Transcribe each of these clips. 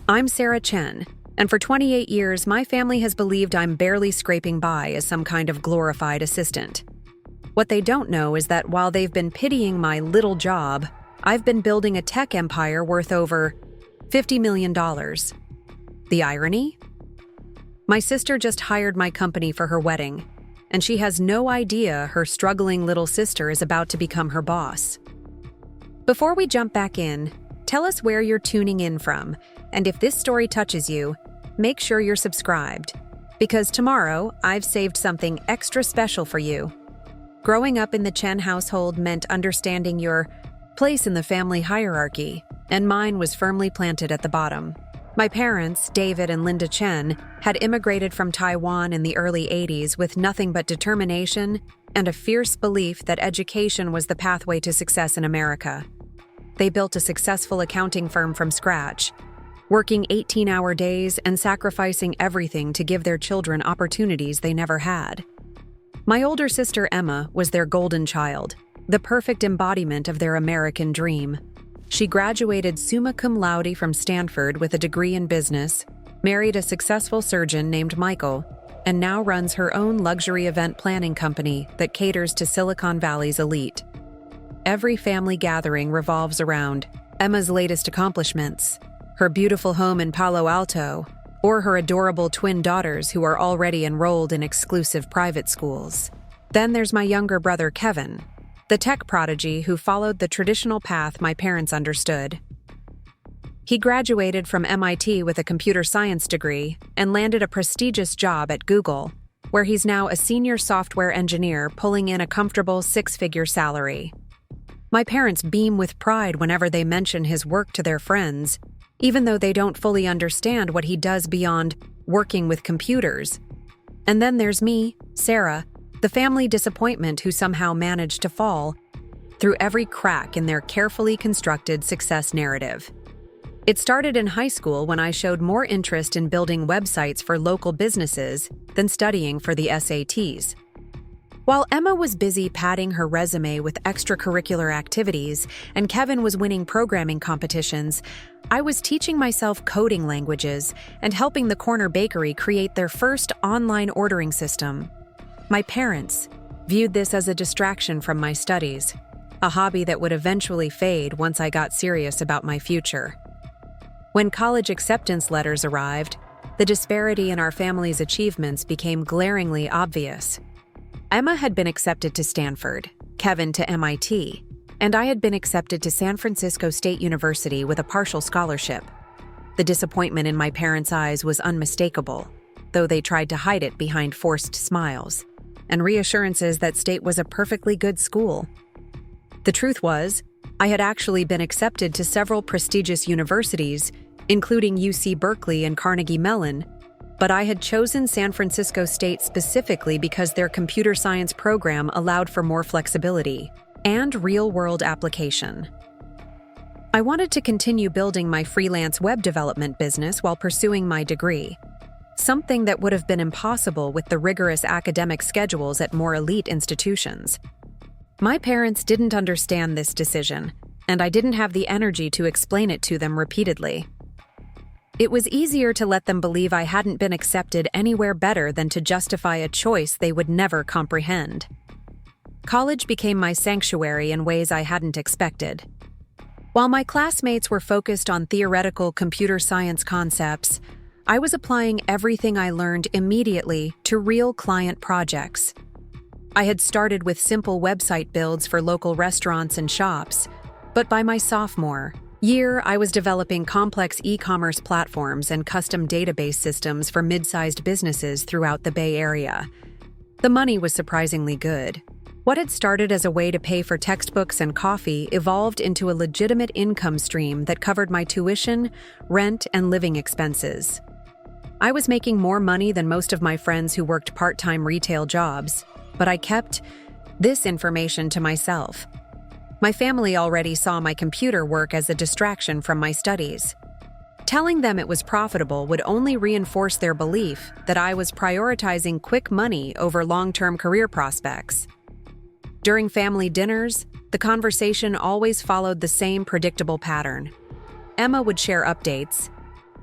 I'm Sarah Chen, and for 28 years, my family has believed I'm barely scraping by as some kind of glorified assistant. What they don't know is that while they've been pitying my little job, I've been building a tech empire worth over $50 million. The irony? My sister just hired my company for her wedding, and she has no idea her struggling little sister is about to become her boss. Before we jump back in, tell us where you're tuning in from, and if this story touches you, make sure you're subscribed, because tomorrow I've saved something extra special for you. Growing up in the Chen household meant understanding your place in the family hierarchy, and mine was firmly planted at the bottom. My parents, David and Linda Chen, had immigrated from Taiwan in the early 80s with nothing but determination and a fierce belief that education was the pathway to success in America. They built a successful accounting firm from scratch, working 18-hour days and sacrificing everything to give their children opportunities they never had. My older sister Emma was their golden child, the perfect embodiment of their American dream. She graduated summa cum laude from Stanford with a degree in business, married a successful surgeon named Michael, and now runs her own luxury event planning company that caters to Silicon Valley's elite. Every family gathering revolves around Emma's latest accomplishments, her beautiful home in Palo Alto, or her adorable twin daughters who are already enrolled in exclusive private schools. Then there's my younger brother Kevin, the tech prodigy who followed the traditional path my parents understood. He graduated from MIT with a computer science degree and landed a prestigious job at Google, where he's now a senior software engineer pulling in a comfortable six-figure salary. My parents beam with pride whenever they mention his work to their friends, even though they don't fully understand what he does beyond working with computers. And then there's me, Sarah, the family disappointment who somehow managed to fall through every crack in their carefully constructed success narrative. It started in high school when I showed more interest in building websites for local businesses than studying for the SATs. While Emma was busy padding her resume with extracurricular activities and Kevin was winning programming competitions, I was teaching myself coding languages and helping the corner bakery create their first online ordering system. My parents viewed this as a distraction from my studies, a hobby that would eventually fade once I got serious about my future. When college acceptance letters arrived, the disparity in our family's achievements became glaringly obvious. Emma had been accepted to Stanford, Kevin to MIT, and I had been accepted to San Francisco State University with a partial scholarship. The disappointment in my parents' eyes was unmistakable, though they tried to hide it behind forced smiles and reassurances that State was a perfectly good school. The truth was, I had actually been accepted to several prestigious universities, including UC Berkeley and Carnegie Mellon, but I had chosen San Francisco State specifically because their computer science program allowed for more flexibility and real-world application. I wanted to continue building my freelance web development business while pursuing my degree, something that would have been impossible with the rigorous academic schedules at more elite institutions. My parents didn't understand this decision, and I didn't have the energy to explain it to them repeatedly. It was easier to let them believe I hadn't been accepted anywhere better than to justify a choice they would never comprehend. College became my sanctuary in ways I hadn't expected. While my classmates were focused on theoretical computer science concepts, I was applying everything I learned immediately to real client projects. I had started with simple website builds for local restaurants and shops, but by my sophomore year, I was developing complex e-commerce platforms and custom database systems for mid-sized businesses throughout the Bay Area. The money was surprisingly good. What had started as a way to pay for textbooks and coffee evolved into a legitimate income stream that covered my tuition, rent, and living expenses. I was making more money than most of my friends who worked part-time retail jobs, but I kept this information to myself. My family already saw my computer work as a distraction from my studies. Telling them it was profitable would only reinforce their belief that I was prioritizing quick money over long-term career prospects. During family dinners, the conversation always followed the same predictable pattern. Emma would share updates.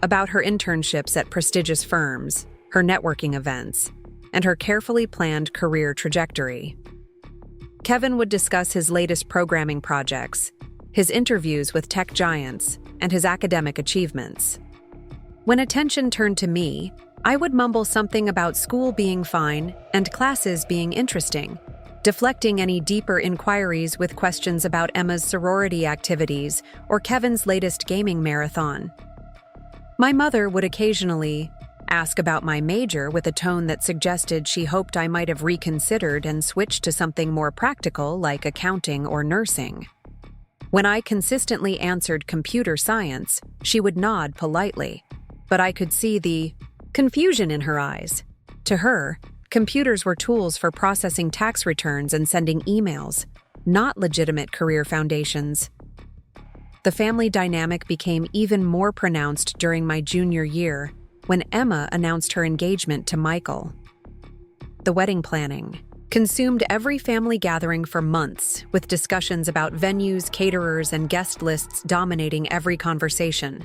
about her internships at prestigious firms, her networking events, and her carefully planned career trajectory. Kevin would discuss his latest programming projects, his interviews with tech giants, and his academic achievements. When attention turned to me, I would mumble something about school being fine and classes being interesting, deflecting any deeper inquiries with questions about Emma's sorority activities or Kevin's latest gaming marathon. My mother would occasionally ask about my major with a tone that suggested she hoped I might have reconsidered and switched to something more practical like accounting or nursing. When I consistently answered computer science, she would nod politely, but I could see the confusion in her eyes. To her, computers were tools for processing tax returns and sending emails, not legitimate career foundations. The family dynamic became even more pronounced during my junior year when Emma announced her engagement to Michael. The wedding planning consumed every family gathering for months, with discussions about venues, caterers, and guest lists dominating every conversation.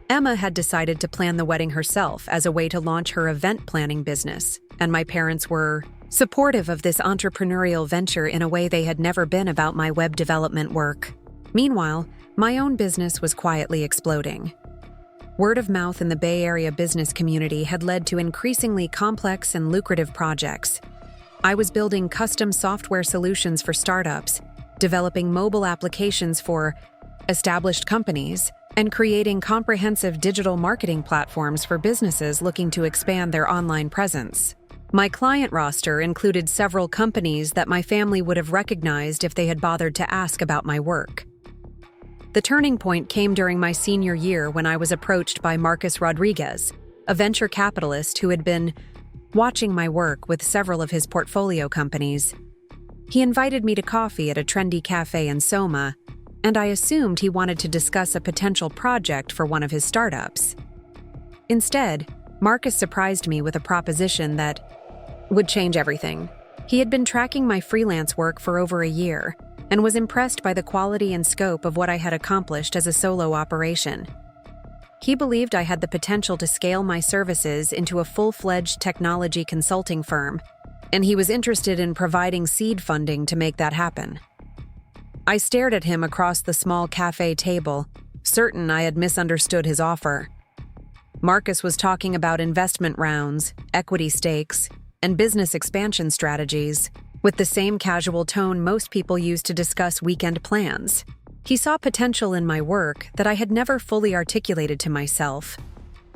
Emma had decided to plan the wedding herself as a way to launch her event planning business, and my parents were supportive of this entrepreneurial venture in a way they had never been about my web development work. Meanwhile, my own business was quietly exploding. Word of mouth in the Bay Area business community had led to increasingly complex and lucrative projects. I was building custom software solutions for startups, developing mobile applications for established companies, and creating comprehensive digital marketing platforms for businesses looking to expand their online presence. My client roster included several companies that my family would have recognized if they had bothered to ask about my work. The turning point came during my senior year when I was approached by Marcus Rodriguez, a venture capitalist who had been watching my work with several of his portfolio companies. He invited me to coffee at a trendy cafe in Summa, and I assumed he wanted to discuss a potential project for one of his startups. Instead, Marcus surprised me with a proposition that would change everything. He had been tracking my freelance work for over a year and was impressed by the quality and scope of what I had accomplished as a solo operation. He believed I had the potential to scale my services into a full-fledged technology consulting firm, and he was interested in providing seed funding to make that happen. I stared at him across the small cafe table, certain I had misunderstood his offer. Marcus was talking about investment rounds, equity stakes, and business expansion strategies, with the same casual tone most people use to discuss weekend plans. He saw potential in my work that I had never fully articulated to myself,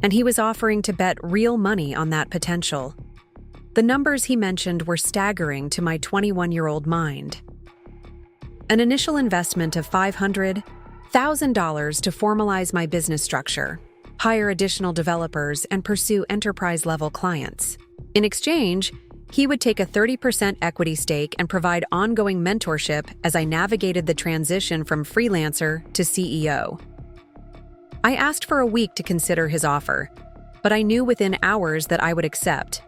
and he was offering to bet real money on that potential. The numbers he mentioned were staggering to my 21-year-old mind. An initial investment of $500,000 to formalize my business structure, hire additional developers, and pursue enterprise-level clients. In exchange, he would take a 30% equity stake and provide ongoing mentorship as I navigated the transition from freelancer to CEO. I asked for a week to consider his offer, but I knew within hours that I would accept.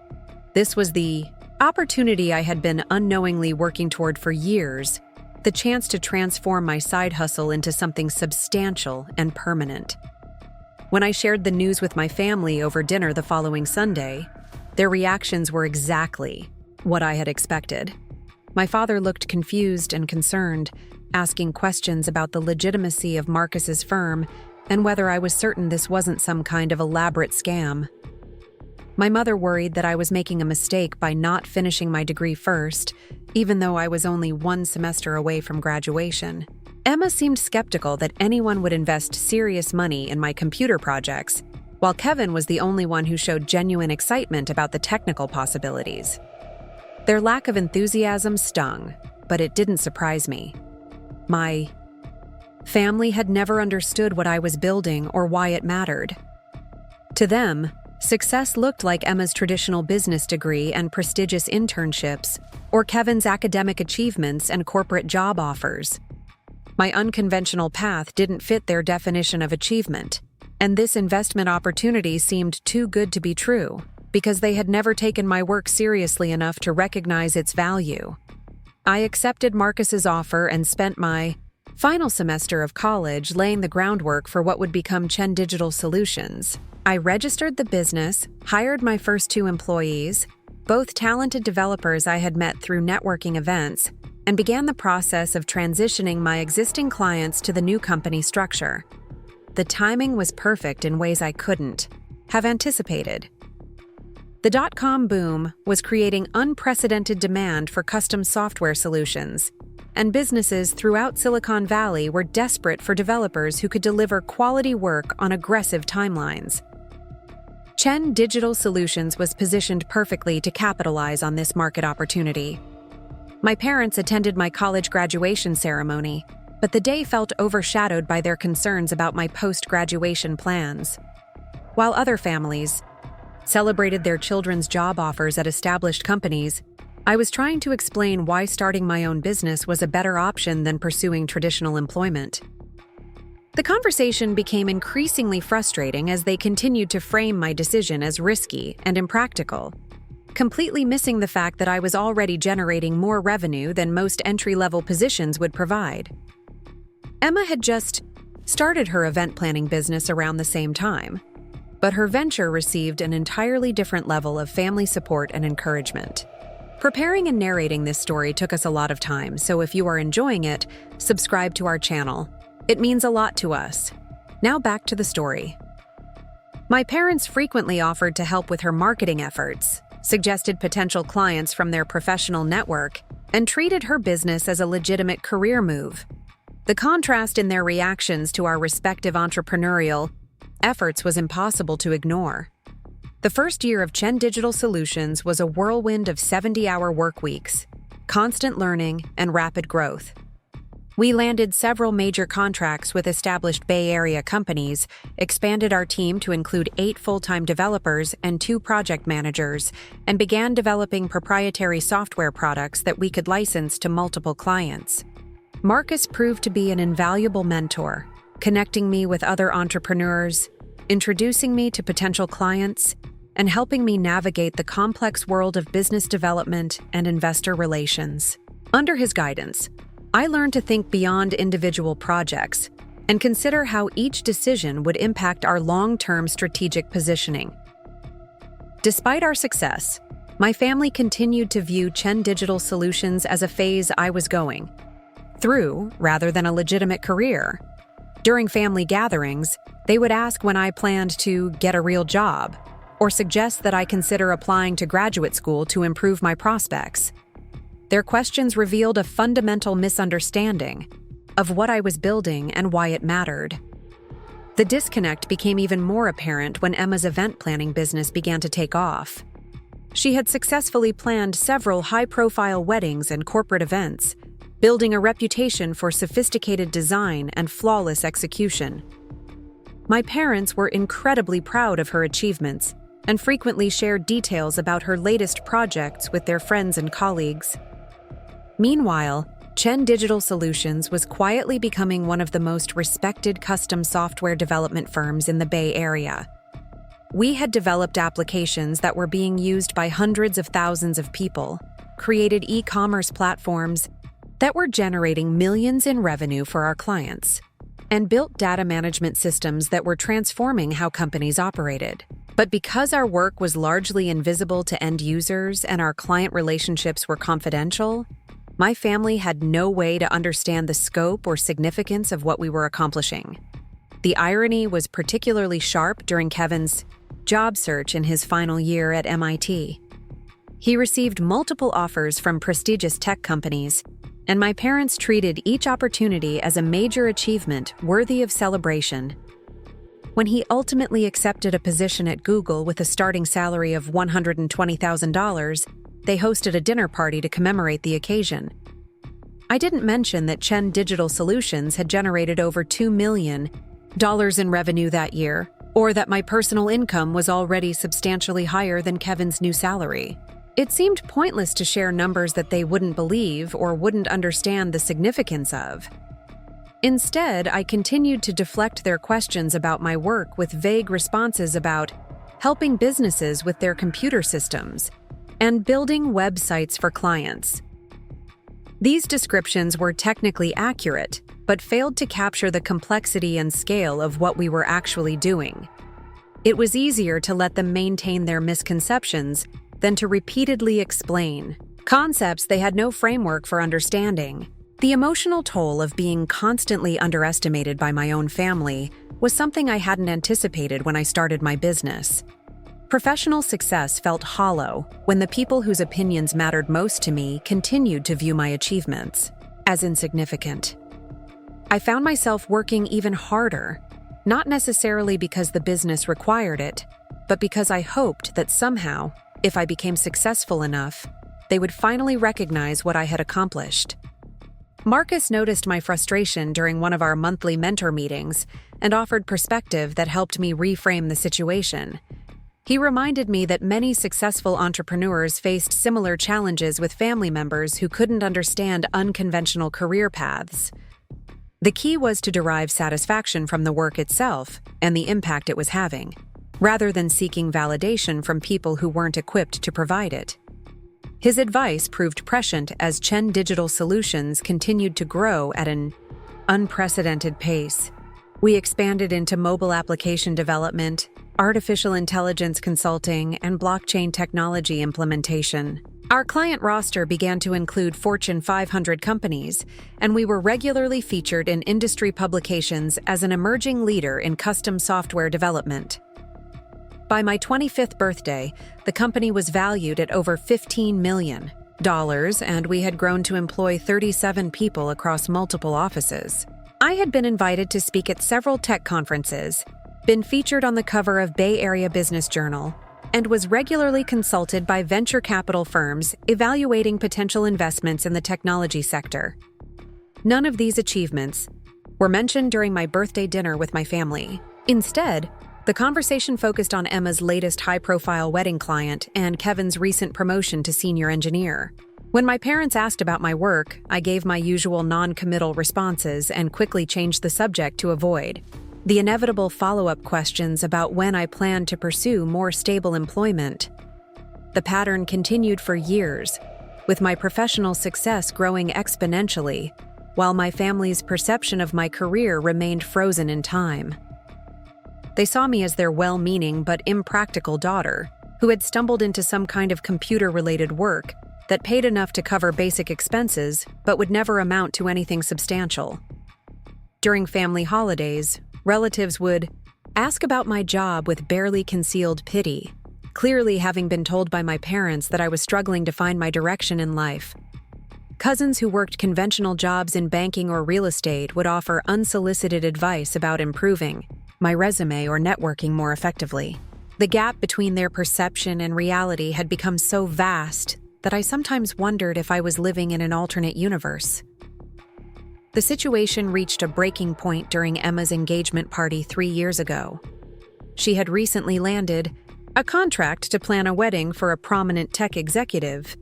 This was the opportunity I had been unknowingly working toward for years, the chance to transform my side hustle into something substantial and permanent. When I shared the news with my family over dinner the following Sunday, their reactions were exactly what I had expected. My father looked confused and concerned, asking questions about the legitimacy of Marcus's firm and whether I was certain this wasn't some kind of elaborate scam. My mother worried that I was making a mistake by not finishing my degree first, even though I was only one semester away from graduation. Emma seemed skeptical that anyone would invest serious money in my computer projects, while Kevin was the only one who showed genuine excitement about the technical possibilities. Their lack of enthusiasm stung, but it didn't surprise me. My family had never understood what I was building or why it mattered. To them, success looked like Emma's traditional business degree and prestigious internships, or Kevin's academic achievements and corporate job offers. My unconventional path didn't fit their definition of achievement, and this investment opportunity seemed too good to be true, because they had never taken my work seriously enough to recognize its value. I accepted Marcus's offer and spent my final semester of college, laying the groundwork for what would become Chen Digital Solutions. I registered the business, hired my first 2 employees, both talented developers I had met through networking events, and began the process of transitioning my existing clients to the new company structure. The timing was perfect in ways I couldn't have anticipated. The dot-com boom was creating unprecedented demand for custom software solutions, and businesses throughout Silicon Valley were desperate for developers who could deliver quality work on aggressive timelines. Chen Digital Solutions was positioned perfectly to capitalize on this market opportunity. My parents attended my college graduation ceremony, but the day felt overshadowed by their concerns about my post-graduation plans. While other families celebrated their children's job offers at established companies, I was trying to explain why starting my own business was a better option than pursuing traditional employment. The conversation became increasingly frustrating as they continued to frame my decision as risky and impractical, completely missing the fact that I was already generating more revenue than most entry-level positions would provide. Emma had just started her event planning business around the same time, but her venture received an entirely different level of family support and encouragement. Preparing and narrating this story took us a lot of time, so if you are enjoying it, subscribe to our channel. It means a lot to us. Now back to the story. My parents frequently offered to help with her marketing efforts, suggested potential clients from their professional network, and treated her business as a legitimate career move. The contrast in their reactions to our respective entrepreneurial efforts was impossible to ignore. The first year of Chen Digital Solutions was a whirlwind of 70-hour work weeks, constant learning, and rapid growth. We landed several major contracts with established Bay Area companies, expanded our team to include 8 full-time developers and 2 project managers, and began developing proprietary software products that we could license to multiple clients. Marcus proved to be an invaluable mentor, connecting me with other entrepreneurs, introducing me to potential clients, and helping me navigate the complex world of business development and investor relations. Under his guidance, I learned to think beyond individual projects and consider how each decision would impact our long-term strategic positioning. Despite our success, my family continued to view Chen Digital Solutions as a phase I was going through rather than a legitimate career. During family gatherings, they would ask when I planned to get a real job or suggest that I consider applying to graduate school to improve my prospects. Their questions revealed a fundamental misunderstanding of what I was building and why it mattered. The disconnect became even more apparent when Emma's event planning business began to take off. She had successfully planned several high-profile weddings and corporate events, building a reputation for sophisticated design and flawless execution. My parents were incredibly proud of her achievements and frequently shared details about her latest projects with their friends and colleagues. Meanwhile, Chen Digital Solutions was quietly becoming one of the most respected custom software development firms in the Bay Area. We had developed applications that were being used by hundreds of thousands of people, created e-commerce platforms that were generating millions in revenue for our clients, and built data management systems that were transforming how companies operated. But because our work was largely invisible to end users and our client relationships were confidential, my family had no way to understand the scope or significance of what we were accomplishing. The irony was particularly sharp during Kevin's job search in his final year at MIT. He received multiple offers from prestigious tech companies, and my parents treated each opportunity as a major achievement worthy of celebration. When he ultimately accepted a position at Google with a starting salary of $120,000, they hosted a dinner party to commemorate the occasion. I didn't mention that Chen Digital Solutions had generated over $2 million in revenue that year, or that my personal income was already substantially higher than Kevin's new salary. It seemed pointless to share numbers that they wouldn't believe or wouldn't understand the significance of. Instead, I continued to deflect their questions about my work with vague responses about helping businesses with their computer systems and building websites for clients. These descriptions were technically accurate, but failed to capture the complexity and scale of what we were actually doing. It was easier to let them maintain their misconceptions than to repeatedly explain concepts they had no framework for understanding. The emotional toll of being constantly underestimated by my own family was something I hadn't anticipated when I started my business. Professional success felt hollow when the people whose opinions mattered most to me continued to view my achievements as insignificant. I found myself working even harder, not necessarily because the business required it, but because I hoped that somehow, if I became successful enough, they would finally recognize what I had accomplished. Marcus noticed my frustration during one of our monthly mentor meetings and offered perspective that helped me reframe the situation. He reminded me that many successful entrepreneurs faced similar challenges with family members who couldn't understand unconventional career paths. The key was to derive satisfaction from the work itself and the impact it was having, rather than seeking validation from people who weren't equipped to provide it. His advice proved prescient as Chen Digital Solutions continued to grow at an unprecedented pace. We expanded into mobile application development, artificial intelligence consulting, and blockchain technology implementation. Our client roster began to include Fortune 500 companies, and we were regularly featured in industry publications as an emerging leader in custom software development. By my 25th birthday, the company was valued at over $15 million, and we had grown to employ 37 people across multiple offices. I had been invited to speak at several tech conferences, been featured on the cover of Bay Area Business Journal, and was regularly consulted by venture capital firms evaluating potential investments in the technology sector. None of these achievements were mentioned during my birthday dinner with my family. Instead, the conversation focused on Emma's latest high-profile wedding client and Kevin's recent promotion to senior engineer. When my parents asked about my work, I gave my usual non-committal responses and quickly changed the subject to avoid the inevitable follow-up questions about when I planned to pursue more stable employment. The pattern continued for years, with my professional success growing exponentially, while my family's perception of my career remained frozen in time. They saw me as their well-meaning but impractical daughter, who had stumbled into some kind of computer-related work that paid enough to cover basic expenses but would never amount to anything substantial. During family holidays, relatives would ask about my job with barely concealed pity, clearly having been told by my parents that I was struggling to find my direction in life. Cousins who worked conventional jobs in banking or real estate would offer unsolicited advice about improving my resume or networking more effectively. The gap between their perception and reality had become so vast that I sometimes wondered if I was living in an alternate universe. The situation reached a breaking point during Emma's engagement party 3 years ago. She had recently landed a contract to plan a wedding for a prominent tech executive,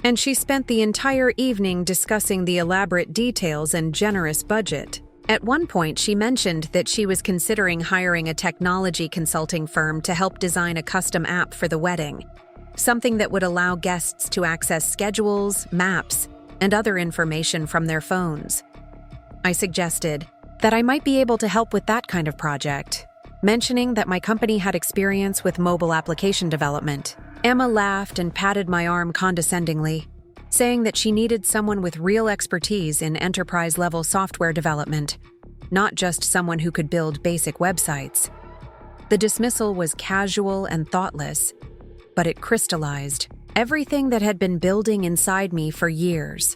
and she spent the entire evening discussing the elaborate details and generous budget. At one point, she mentioned that she was considering hiring a technology consulting firm to help design a custom app for the wedding, something that would allow guests to access schedules, maps, and other information from their phones. I suggested that I might be able to help with that kind of project, mentioning that my company had experience with mobile application development. Emma laughed and patted my arm condescendingly, saying that she needed someone with real expertise in enterprise-level software development, not just someone who could build basic websites. The dismissal was casual and thoughtless, but it crystallized everything that had been building inside me for years.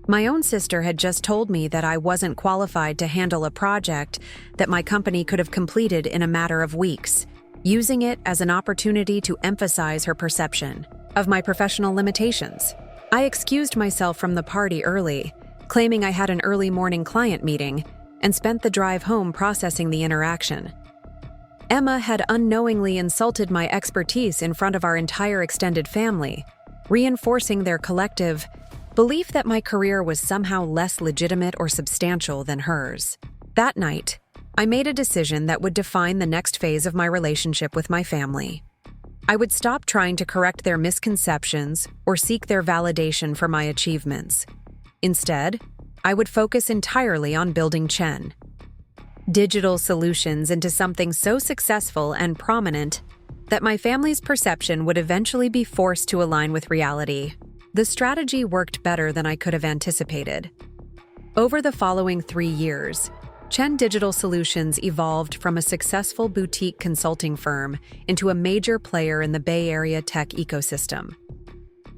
My own sister had just told me that I wasn't qualified to handle a project that my company could have completed in a matter of weeks, using it as an opportunity to emphasize her perception of my professional limitations. I excused myself from the party early, claiming I had an early morning client meeting, and spent the drive home processing the interaction. Emma had unknowingly insulted my expertise in front of our entire extended family, reinforcing their collective belief that my career was somehow less legitimate or substantial than hers. That night, I made a decision that would define the next phase of my relationship with my family. I would stop trying to correct their misconceptions or seek their validation for my achievements. Instead, I would focus entirely on building Chen Digital Solutions into something so successful and prominent that my family's perception would eventually be forced to align with reality. The strategy worked better than I could have anticipated. Over the following 3 years, Chen Digital Solutions evolved from a successful boutique consulting firm into a major player in the Bay Area tech ecosystem.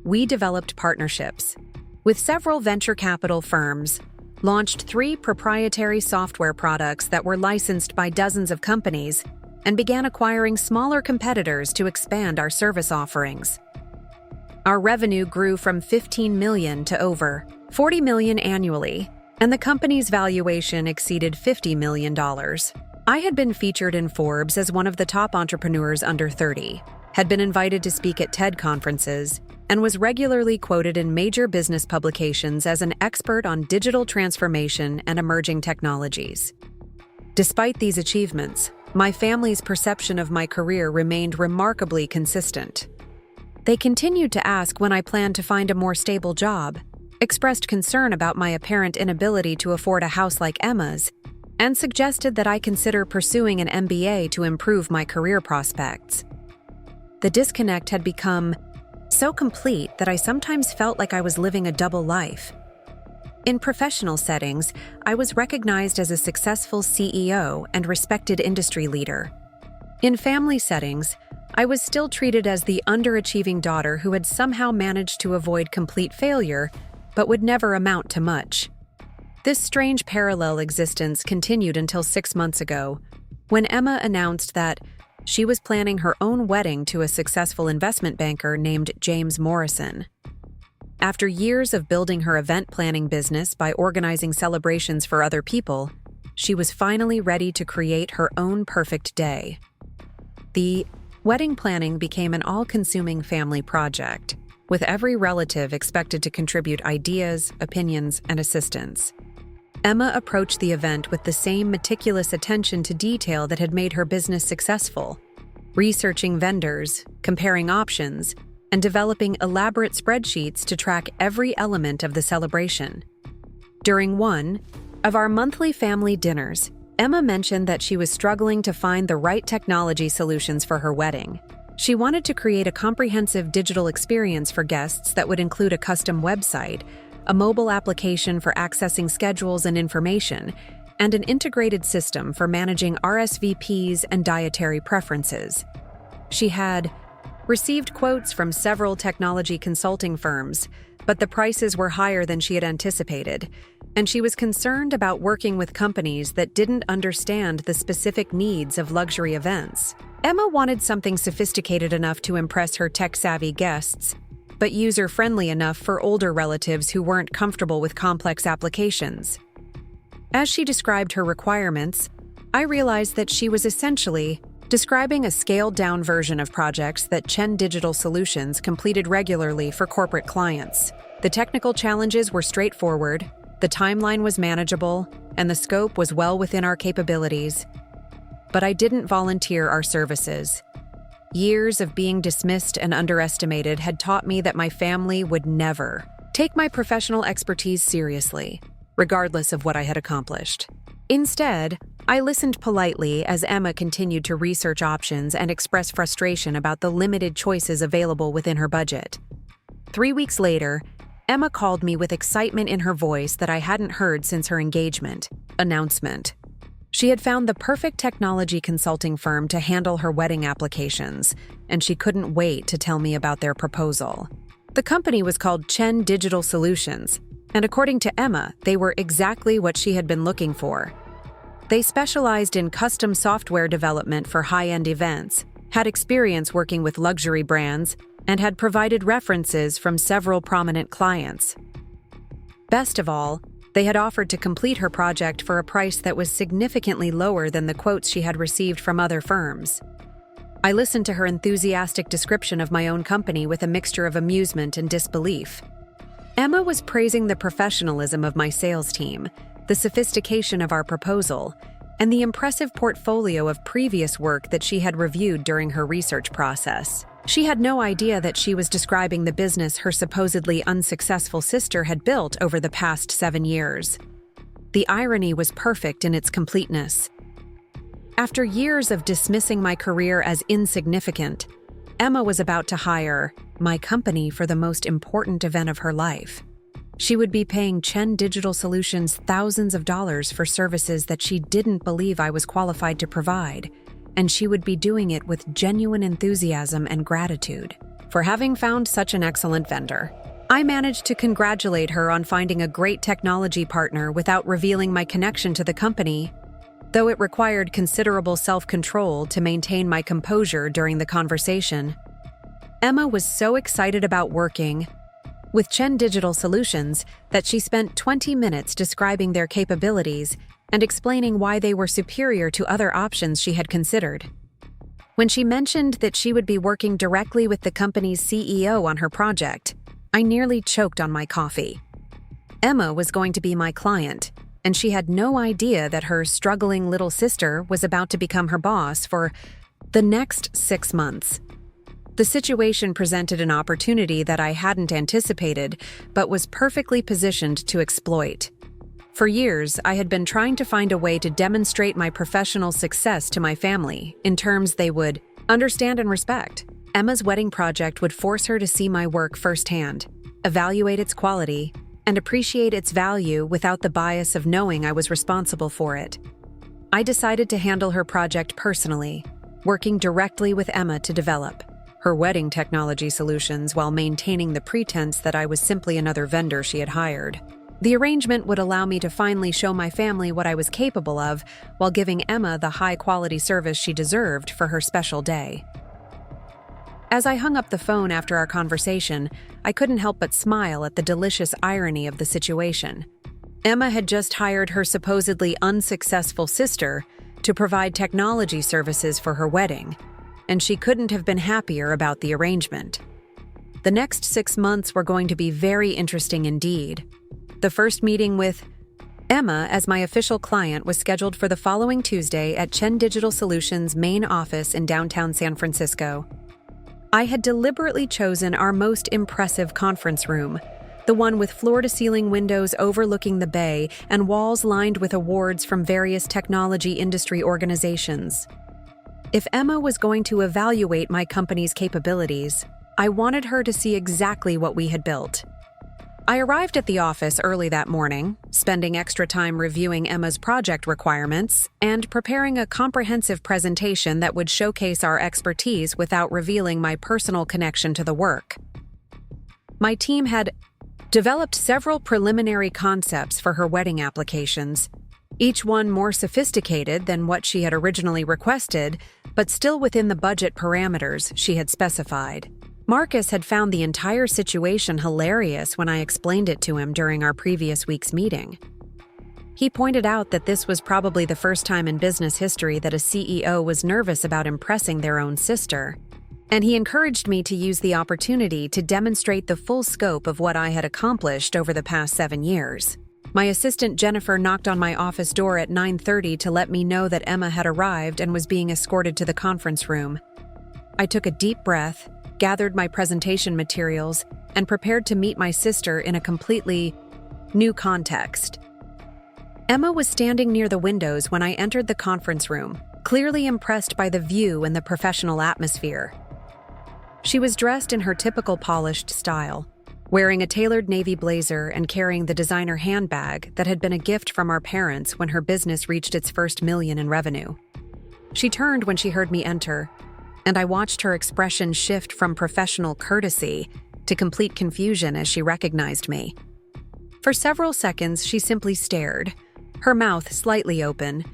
We developed partnerships with several venture capital firms, launched 3 proprietary software products that were licensed by dozens of companies, and began acquiring smaller competitors to expand our service offerings. Our revenue grew from $15 million to over $40 million annually, and the company's valuation exceeded $50 million. I had been featured in Forbes as one of the top entrepreneurs under 30, had been invited to speak at TED conferences, and was regularly quoted in major business publications as an expert on digital transformation and emerging technologies. Despite these achievements, my family's perception of my career remained remarkably consistent. They continued to ask when I planned to find a more stable job, expressed concern about my apparent inability to afford a house like Emma's, and suggested that I consider pursuing an MBA to improve my career prospects. The disconnect had become so complete that I sometimes felt like I was living a double life. In professional settings, I was recognized as a successful CEO and respected industry leader. In family settings, I was still treated as the underachieving daughter who had somehow managed to avoid complete failure, but would never amount to much. This strange parallel existence continued until 6 months ago, when Emma announced that she was planning her own wedding to a successful investment banker named James Morrison. After years of building her event planning business by organizing celebrations for other people, she was finally ready to create her own perfect day. The wedding planning became an all-consuming family project, with every relative expected to contribute ideas, opinions, and assistance. Emma approached the event with the same meticulous attention to detail that had made her business successful, researching vendors, comparing options, and developing elaborate spreadsheets to track every element of the celebration. During one of our monthly family dinners, Emma mentioned that she was struggling to find the right technology solutions for her wedding. She wanted to create a comprehensive digital experience for guests that would include a custom website, a mobile application for accessing schedules and information, and an integrated system for managing RSVPs and dietary preferences. She had received quotes from several technology consulting firms, but the prices were higher than she had anticipated, and she was concerned about working with companies that didn't understand the specific needs of luxury events. Emma wanted something sophisticated enough to impress her tech-savvy guests, but user-friendly enough for older relatives who weren't comfortable with complex applications. As she described her requirements, I realized that she was essentially describing a scaled-down version of projects that Chen Digital Solutions completed regularly for corporate clients. The technical challenges were straightforward, the timeline was manageable, and the scope was well within our capabilities. But I didn't volunteer our services. Years of being dismissed and underestimated had taught me that my family would never take my professional expertise seriously, regardless of what I had accomplished. Instead, I listened politely as Emma continued to research options and express frustration about the limited choices available within her budget. 3 weeks later, Emma called me with excitement in her voice that I hadn't heard since her engagement announcement. She had found the perfect technology consulting firm to handle her wedding applications, and she couldn't wait to tell me about their proposal. The company was called Chen Digital Solutions, and according to Emma, they were exactly what she had been looking for. They specialized in custom software development for high-end events, had experience working with luxury brands, and had provided references from several prominent clients. Best of all, they had offered to complete her project for a price that was significantly lower than the quotes she had received from other firms. I listened to her enthusiastic description of my own company with a mixture of amusement and disbelief. Emma was praising the professionalism of my sales team, the sophistication of our proposal, and the impressive portfolio of previous work that she had reviewed during her research process. She had no idea that she was describing the business her supposedly unsuccessful sister had built over the past 7 years. The irony was perfect in its completeness. After years of dismissing my career as insignificant, Emma was about to hire my company for the most important event of her life. She would be paying Chen Digital Solutions thousands of dollars for services that she didn't believe I was qualified to provide, and she would be doing it with genuine enthusiasm and gratitude for having found such an excellent vendor. I managed to congratulate her on finding a great technology partner without revealing my connection to the company, though it required considerable self-control to maintain my composure during the conversation. Emma was so excited about working with Chen Digital Solutions that she spent 20 minutes describing their capabilities and explaining why they were superior to other options she had considered. When she mentioned that she would be working directly with the company's CEO on her project, I nearly choked on my coffee. Emma was going to be my client, and she had no idea that her struggling little sister was about to become her boss for the next 6 months. The situation presented an opportunity that I hadn't anticipated, but was perfectly positioned to exploit. For years, I had been trying to find a way to demonstrate my professional success to my family in terms they would understand and respect. Emma's wedding project would force her to see my work firsthand, evaluate its quality, and appreciate its value without the bias of knowing I was responsible for it. I decided to handle her project personally, working directly with Emma to develop her wedding technology solutions while maintaining the pretense that I was simply another vendor she had hired. The arrangement would allow me to finally show my family what I was capable of while giving Emma the high-quality service she deserved for her special day. As I hung up the phone after our conversation, I couldn't help but smile at the delicious irony of the situation. Emma had just hired her supposedly unsuccessful sister to provide technology services for her wedding, and she couldn't have been happier about the arrangement. The next 6 months were going to be very interesting indeed. The first meeting with Emma as my official client was scheduled for the following Tuesday at Chen Digital Solutions' main office in downtown San Francisco. I had deliberately chosen our most impressive conference room, the one with floor-to-ceiling windows overlooking the bay and walls lined with awards from various technology industry organizations. If Emma was going to evaluate my company's capabilities, I wanted her to see exactly what we had built. I arrived at the office early that morning, spending extra time reviewing Emma's project requirements and preparing a comprehensive presentation that would showcase our expertise without revealing my personal connection to the work. My team had developed several preliminary concepts for her wedding applications, each one more sophisticated than what she had originally requested, but still within the budget parameters she had specified. Marcus had found the entire situation hilarious when I explained it to him during our previous week's meeting. He pointed out that this was probably the first time in business history that a CEO was nervous about impressing their own sister, and he encouraged me to use the opportunity to demonstrate the full scope of what I had accomplished over the past 7 years. My assistant Jennifer knocked on my office door at 9:30 to let me know that Emma had arrived and was being escorted to the conference room. I took a deep breath, gathered my presentation materials, and prepared to meet my sister in a completely new context. Emma was standing near the windows when I entered the conference room, clearly impressed by the view and the professional atmosphere. She was dressed in her typical polished style, wearing a tailored navy blazer and carrying the designer handbag that had been a gift from our parents when her business reached its first million in revenue. She turned when she heard me enter, and I watched her expression shift from professional courtesy to complete confusion as she recognized me. For several seconds, she simply stared, her mouth slightly open,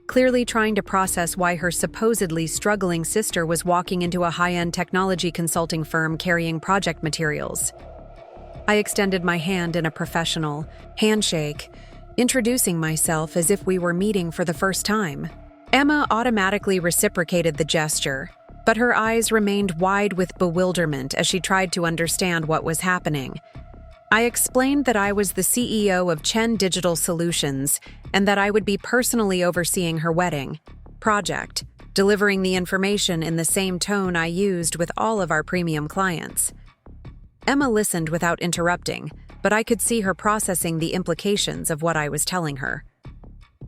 clearly trying to process why her supposedly struggling sister was walking into a high-end technology consulting firm carrying project materials. I extended my hand in a professional handshake, introducing myself as if we were meeting for the first time. Emma automatically reciprocated the gesture, but her eyes remained wide with bewilderment as she tried to understand what was happening. I explained that I was the CEO of Chen Digital Solutions and that I would be personally overseeing her wedding project delivering the information in the same tone I used with all of our premium clients. Emma listened without interrupting, but I could see her processing the implications of what I was telling her.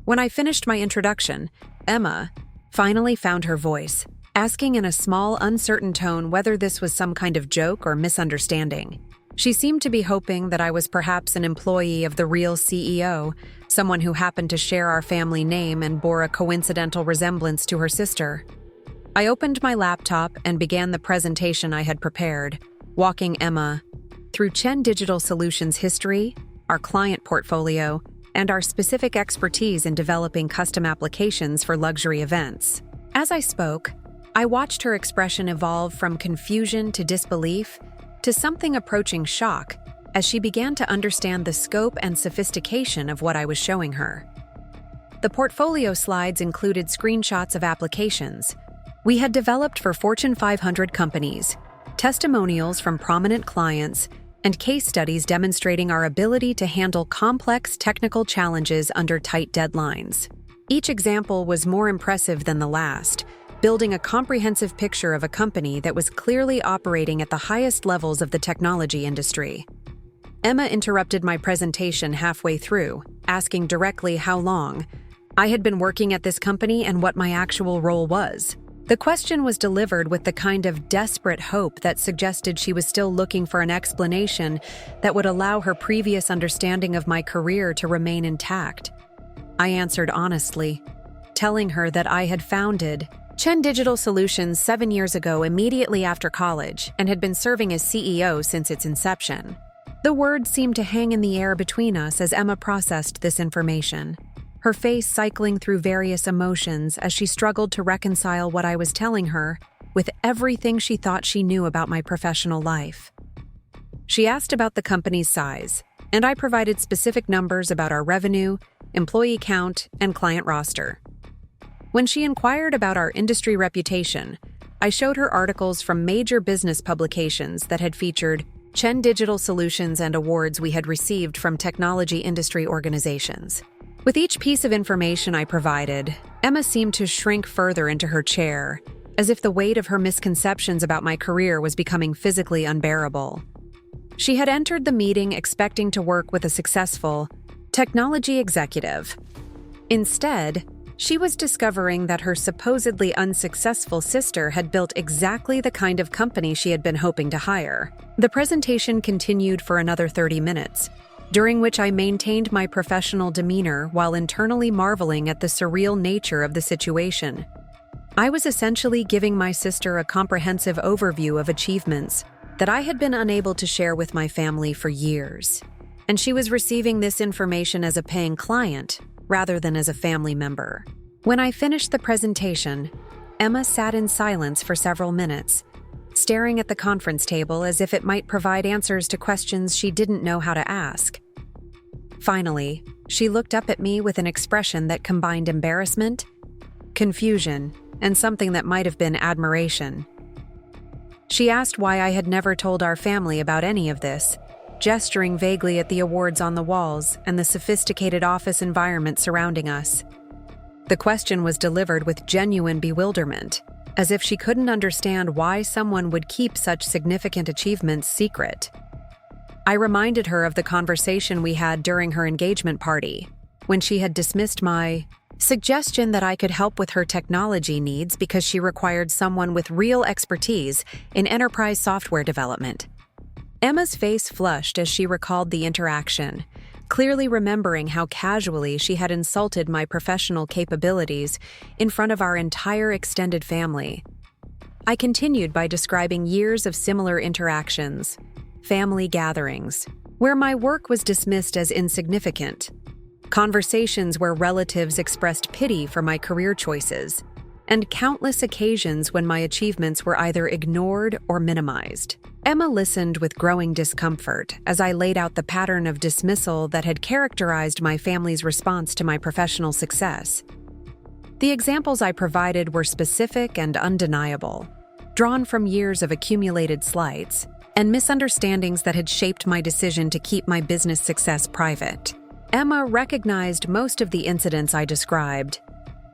When I finished my introduction, Emma finally found her voice, asking in a small, uncertain tone whether this was some kind of joke or misunderstanding. She seemed to be hoping that I was perhaps an employee of the real CEO, someone who happened to share our family name and bore a coincidental resemblance to her sister. I opened my laptop and began the presentation I had prepared, walking Emma through Chen Digital Solutions' history, our client portfolio, and our specific expertise in developing custom applications for luxury events. As I spoke, I watched her expression evolve from confusion to disbelief to something approaching shock as she began to understand the scope and sophistication of what I was showing her. The portfolio slides included screenshots of applications we had developed for Fortune 500 companies, testimonials from prominent clients, and case studies demonstrating our ability to handle complex technical challenges under tight deadlines. Each example was more impressive than the last, building a comprehensive picture of a company that was clearly operating at the highest levels of the technology industry. Emma interrupted my presentation halfway through, asking directly how long I had been working at this company and what my actual role was. The question was delivered with the kind of desperate hope that suggested she was still looking for an explanation that would allow her previous understanding of my career to remain intact. I answered honestly, telling her that I had founded Chen Digital Solutions 7 years ago immediately after college and had been serving as CEO since its inception. The words seemed to hang in the air between us as Emma processed this information, her face cycling through various emotions as she struggled to reconcile what I was telling her with everything she thought she knew about my professional life. She asked about the company's size, and I provided specific numbers about our revenue, employee count, and client roster. When she inquired about our industry reputation, I showed her articles from major business publications that had featured Chen Digital Solutions and awards we had received from technology industry organizations. With each piece of information I provided, Emma seemed to shrink further into her chair, as if the weight of her misconceptions about my career was becoming physically unbearable. She had entered the meeting expecting to work with a successful technology executive. Instead, she was discovering that her supposedly unsuccessful sister had built exactly the kind of company she had been hoping to hire. The presentation continued for another 30 minutes, during which I maintained my professional demeanor while internally marveling at the surreal nature of the situation. I was essentially giving my sister a comprehensive overview of achievements that I had been unable to share with my family for years, and she was receiving this information as a paying client rather than as a family member. When I finished the presentation, Emma sat in silence for several minutes, staring at the conference table as if it might provide answers to questions she didn't know how to ask. Finally, she looked up at me with an expression that combined embarrassment, confusion, and something that might have been admiration. She asked why I had never told our family about any of this, gesturing vaguely at the awards on the walls and the sophisticated office environment surrounding us. The question was delivered with genuine bewilderment, as if she couldn't understand why someone would keep such significant achievements secret. I reminded her of the conversation we had during her engagement party, when she had dismissed my suggestion that I could help with her technology needs because she required someone with real expertise in enterprise software development. Emma's face flushed as she recalled the interaction, clearly remembering how casually she had insulted my professional capabilities in front of our entire extended family. I continued by describing years of similar interactions, family gatherings, where my work was dismissed as insignificant, conversations where relatives expressed pity for my career choices, and countless occasions when my achievements were either ignored or minimized. Emma listened with growing discomfort as I laid out the pattern of dismissal that had characterized my family's response to my professional success. The examples I provided were specific and undeniable, drawn from years of accumulated slights and misunderstandings that had shaped my decision to keep my business success private. Emma recognized most of the incidents I described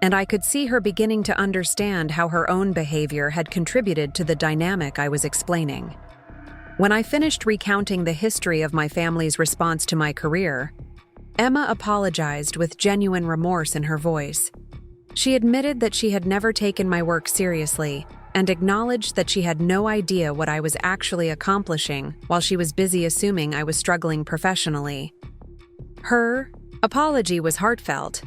and I could see her beginning to understand how her own behavior had contributed to the dynamic I was explaining. When I finished recounting the history of my family's response to my career, Emma apologized with genuine remorse in her voice. She admitted that she had never taken my work seriously and acknowledged that she had no idea what I was actually accomplishing while she was busy assuming I was struggling professionally. Her apology was heartfelt,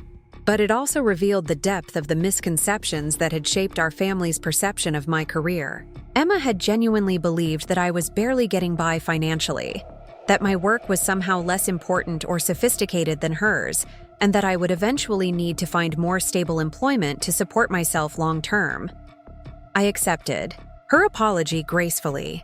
but it also revealed the depth of the misconceptions that had shaped our family's perception of my career. Emma had genuinely believed that I was barely getting by financially, that my work was somehow less important or sophisticated than hers, and that I would eventually need to find more stable employment to support myself long-term. I accepted her apology gracefully,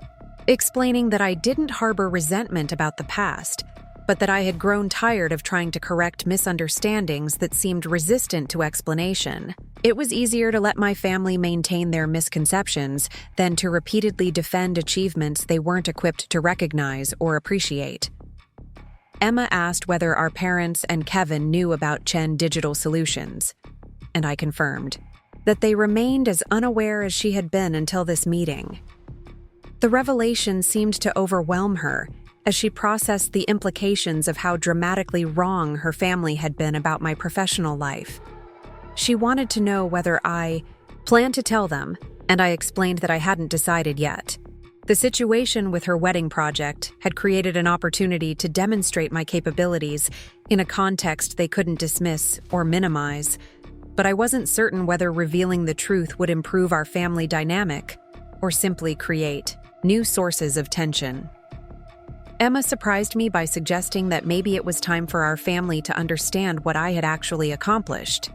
explaining that I didn't harbor resentment about the past, but that I had grown tired of trying to correct misunderstandings that seemed resistant to explanation. It was easier to let my family maintain their misconceptions than to repeatedly defend achievements they weren't equipped to recognize or appreciate. Emma asked whether our parents and Kevin knew about Chen Digital Solutions, and I confirmed that they remained as unaware as she had been until this meeting. The revelation seemed to overwhelm her as she processed the implications of how dramatically wrong her family had been about my professional life. She wanted to know whether I planned to tell them, and I explained that I hadn't decided yet. The situation with her wedding project had created an opportunity to demonstrate my capabilities in a context they couldn't dismiss or minimize, but I wasn't certain whether revealing the truth would improve our family dynamic or simply create new sources of tension. Emma surprised me by suggesting that maybe it was time for our family to understand what I had actually accomplished,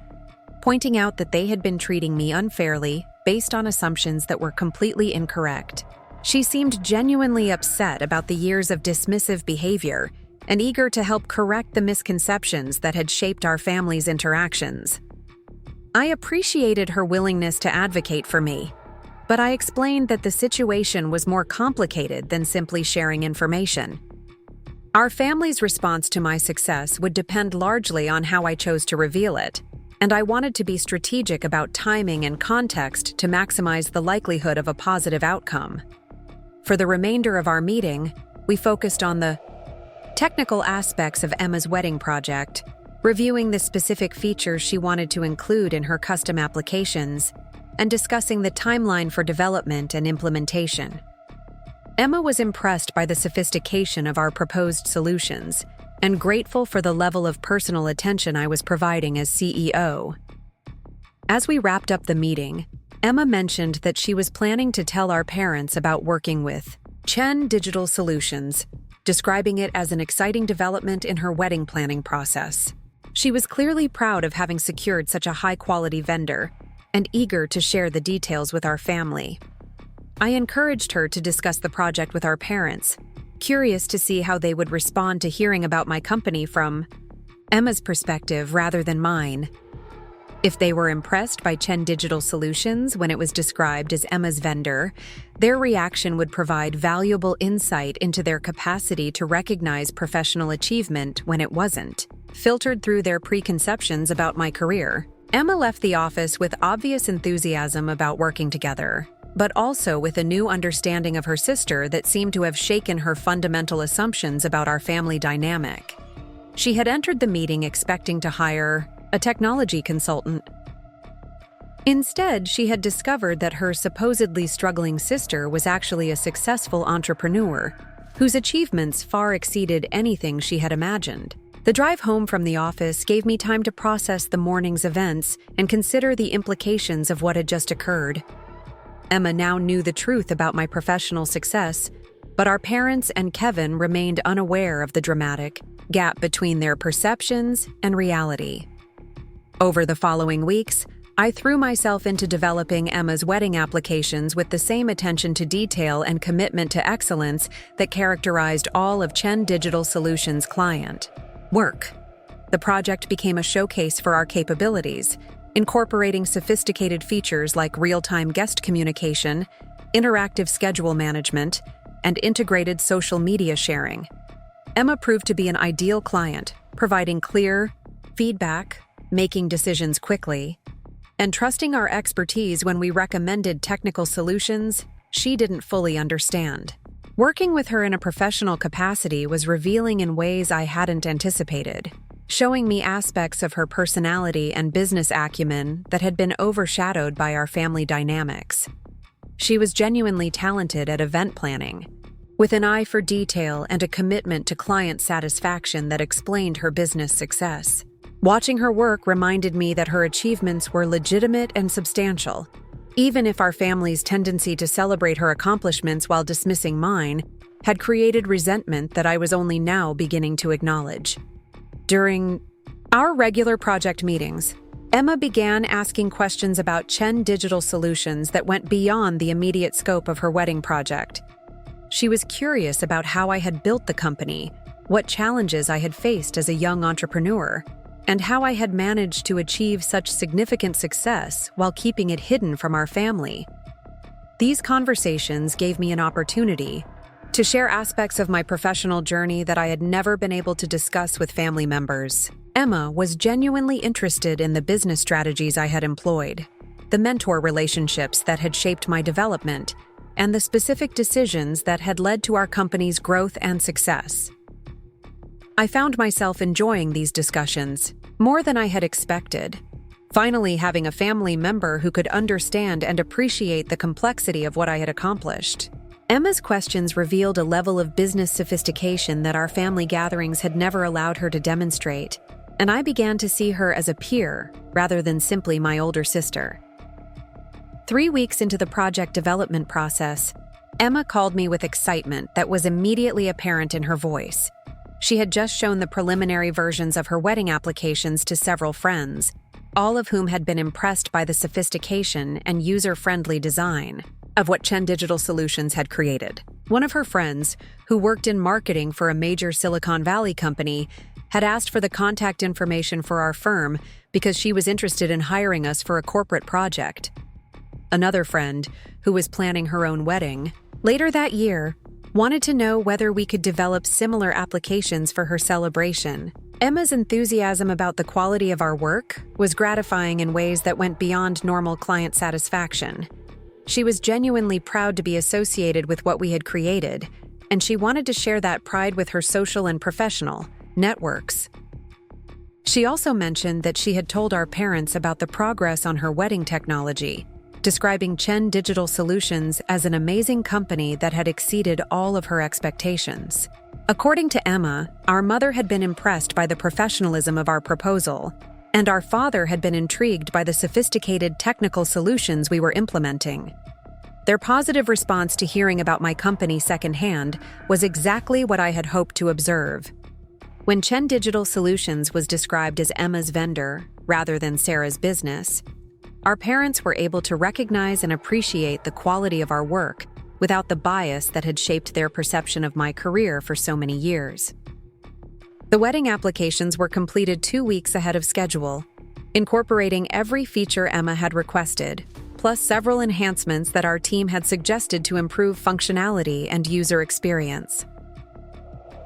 pointing out that they had been treating me unfairly based on assumptions that were completely incorrect. She seemed genuinely upset about the years of dismissive behavior and eager to help correct the misconceptions that had shaped our family's interactions. I appreciated her willingness to advocate for me, but I explained that the situation was more complicated than simply sharing information. Our family's response to my success would depend largely on how I chose to reveal it, and I wanted to be strategic about timing and context to maximize the likelihood of a positive outcome. For the remainder of our meeting, we focused on the technical aspects of Emma's wedding project, reviewing the specific features she wanted to include in her custom applications, and discussing the timeline for development and implementation. Emma was impressed by the sophistication of our proposed solutions and grateful for the level of personal attention I was providing as CEO. As we wrapped up the meeting, Emma mentioned that she was planning to tell our parents about working with Chen Digital Solutions, describing it as an exciting development in her wedding planning process. She was clearly proud of having secured such a high-quality vendor and eager to share the details with our family. I encouraged her to discuss the project with our parents, curious to see how they would respond to hearing about my company from Emma's perspective rather than mine. If they were impressed by Chen Digital Solutions when it was described as Emma's vendor, their reaction would provide valuable insight into their capacity to recognize professional achievement when it wasn't, filtered through their preconceptions about my career. Emma left the office with obvious enthusiasm about working together, but also with a new understanding of her sister that seemed to have shaken her fundamental assumptions about our family dynamic. She had entered the meeting expecting to hire a technology consultant. Instead, she had discovered that her supposedly struggling sister was actually a successful entrepreneur whose achievements far exceeded anything she had imagined. The drive home from the office gave me time to process the morning's events and consider the implications of what had just occurred. Emma now knew the truth about my professional success, but our parents and Kevin remained unaware of the dramatic gap between their perceptions and reality. Over the following weeks, I threw myself into developing Emma's wedding applications with the same attention to detail and commitment to excellence that characterized all of Chen Digital Solutions' client work. The project became a showcase for our capabilities, incorporating sophisticated features like real-time guest communication, interactive schedule management, and integrated social media sharing. Emma proved to be an ideal client, providing clear feedback, making decisions quickly, and trusting our expertise when we recommended technical solutions she didn't fully understand. Working with her in a professional capacity was revealing in ways I hadn't anticipated, showing me aspects of her personality and business acumen that had been overshadowed by our family dynamics. She was genuinely talented at event planning, with an eye for detail and a commitment to client satisfaction that explained her business success. Watching her work reminded me that her achievements were legitimate and substantial, even if our family's tendency to celebrate her accomplishments while dismissing mine had created resentment that I was only now beginning to acknowledge. During our regular project meetings, Emma began asking questions about Chen Digital Solutions that went beyond the immediate scope of her wedding project. She was curious about how I had built the company, what challenges I had faced as a young entrepreneur, and how I had managed to achieve such significant success while keeping it hidden from our family. These conversations gave me an opportunity to share aspects of my professional journey that I had never been able to discuss with family members. Emma was genuinely interested in the business strategies I had employed, the mentor relationships that had shaped my development, and the specific decisions that had led to our company's growth and success. I found myself enjoying these discussions more than I had expected, finally having a family member who could understand and appreciate the complexity of what I had accomplished. Emma's questions revealed a level of business sophistication that our family gatherings had never allowed her to demonstrate, and I began to see her as a peer rather than simply my older sister. 3 weeks into the project development process, Emma called me with excitement that was immediately apparent in her voice. She had just shown the preliminary versions of her wedding applications to several friends, all of whom had been impressed by the sophistication and user-friendly design of what Chen Digital Solutions had created. One of her friends, who worked in marketing for a major Silicon Valley company, had asked for the contact information for our firm because she was interested in hiring us for a corporate project. Another friend, who was planning her own wedding later that year, wanted to know whether we could develop similar applications for her celebration. Emma's enthusiasm about the quality of our work was gratifying in ways that went beyond normal client satisfaction. She was genuinely proud to be associated with what we had created, and she wanted to share that pride with her social and professional networks. She also mentioned that she had told our parents about the progress on her wedding technology, describing Chen Digital Solutions as an amazing company that had exceeded all of her expectations. According to Emma, our mother had been impressed by the professionalism of our proposal, and our father had been intrigued by the sophisticated technical solutions we were implementing. Their positive response to hearing about my company secondhand was exactly what I had hoped to observe. When Chen Digital Solutions was described as Emma's vendor rather than Sarah's business, our parents were able to recognize and appreciate the quality of our work without the bias that had shaped their perception of my career for so many years. The wedding applications were completed 2 weeks ahead of schedule, incorporating every feature Emma had requested, plus several enhancements that our team had suggested to improve functionality and user experience.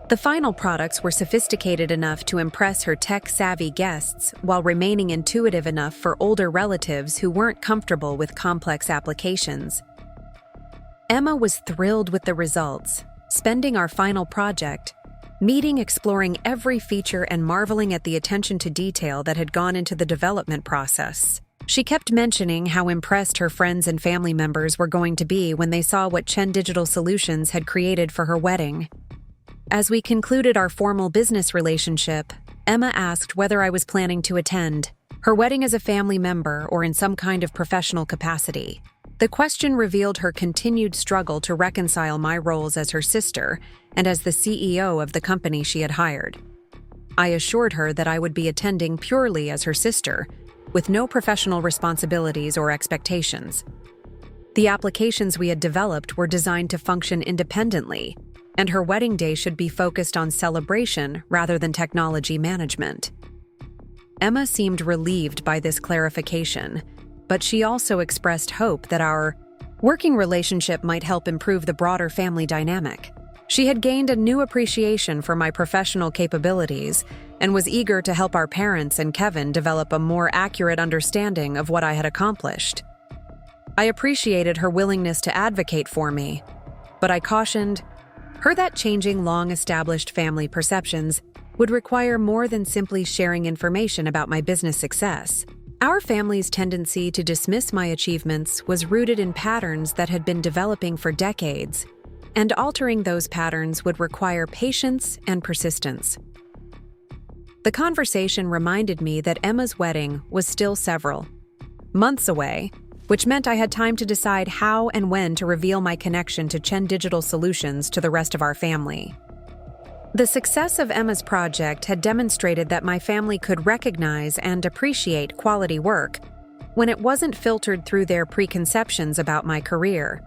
The final products were sophisticated enough to impress her tech-savvy guests while remaining intuitive enough for older relatives who weren't comfortable with complex applications. Emma was thrilled with the results, spending our final project meeting exploring every feature and marveling at the attention to detail that had gone into the development process. She kept mentioning how impressed her friends and family members were going to be when they saw what Chen Digital Solutions had created for her wedding. As we concluded our formal business relationship, Emma asked whether I was planning to attend her wedding as a family member or in some kind of professional capacity. The question revealed her continued struggle to reconcile my roles as her sister and as the CEO of the company she had hired. I assured her that I would be attending purely as her sister, with no professional responsibilities or expectations. The applications we had developed were designed to function independently, and her wedding day should be focused on celebration rather than technology management. Emma seemed relieved by this clarification, but she also expressed hope that our working relationship might help improve the broader family dynamic. She had gained a new appreciation for my professional capabilities and was eager to help our parents and Kevin develop a more accurate understanding of what I had accomplished. I appreciated her willingness to advocate for me, but I cautioned her that changing long-established family perceptions would require more than simply sharing information about my business success. Our family's tendency to dismiss my achievements was rooted in patterns that had been developing for decades, and altering those patterns would require patience and persistence. The conversation reminded me that Emma's wedding was still several months away, which meant I had time to decide how and when to reveal my connection to Chen Digital Solutions to the rest of our family. The success of Emma's project had demonstrated that my family could recognize and appreciate quality work when it wasn't filtered through their preconceptions about my career.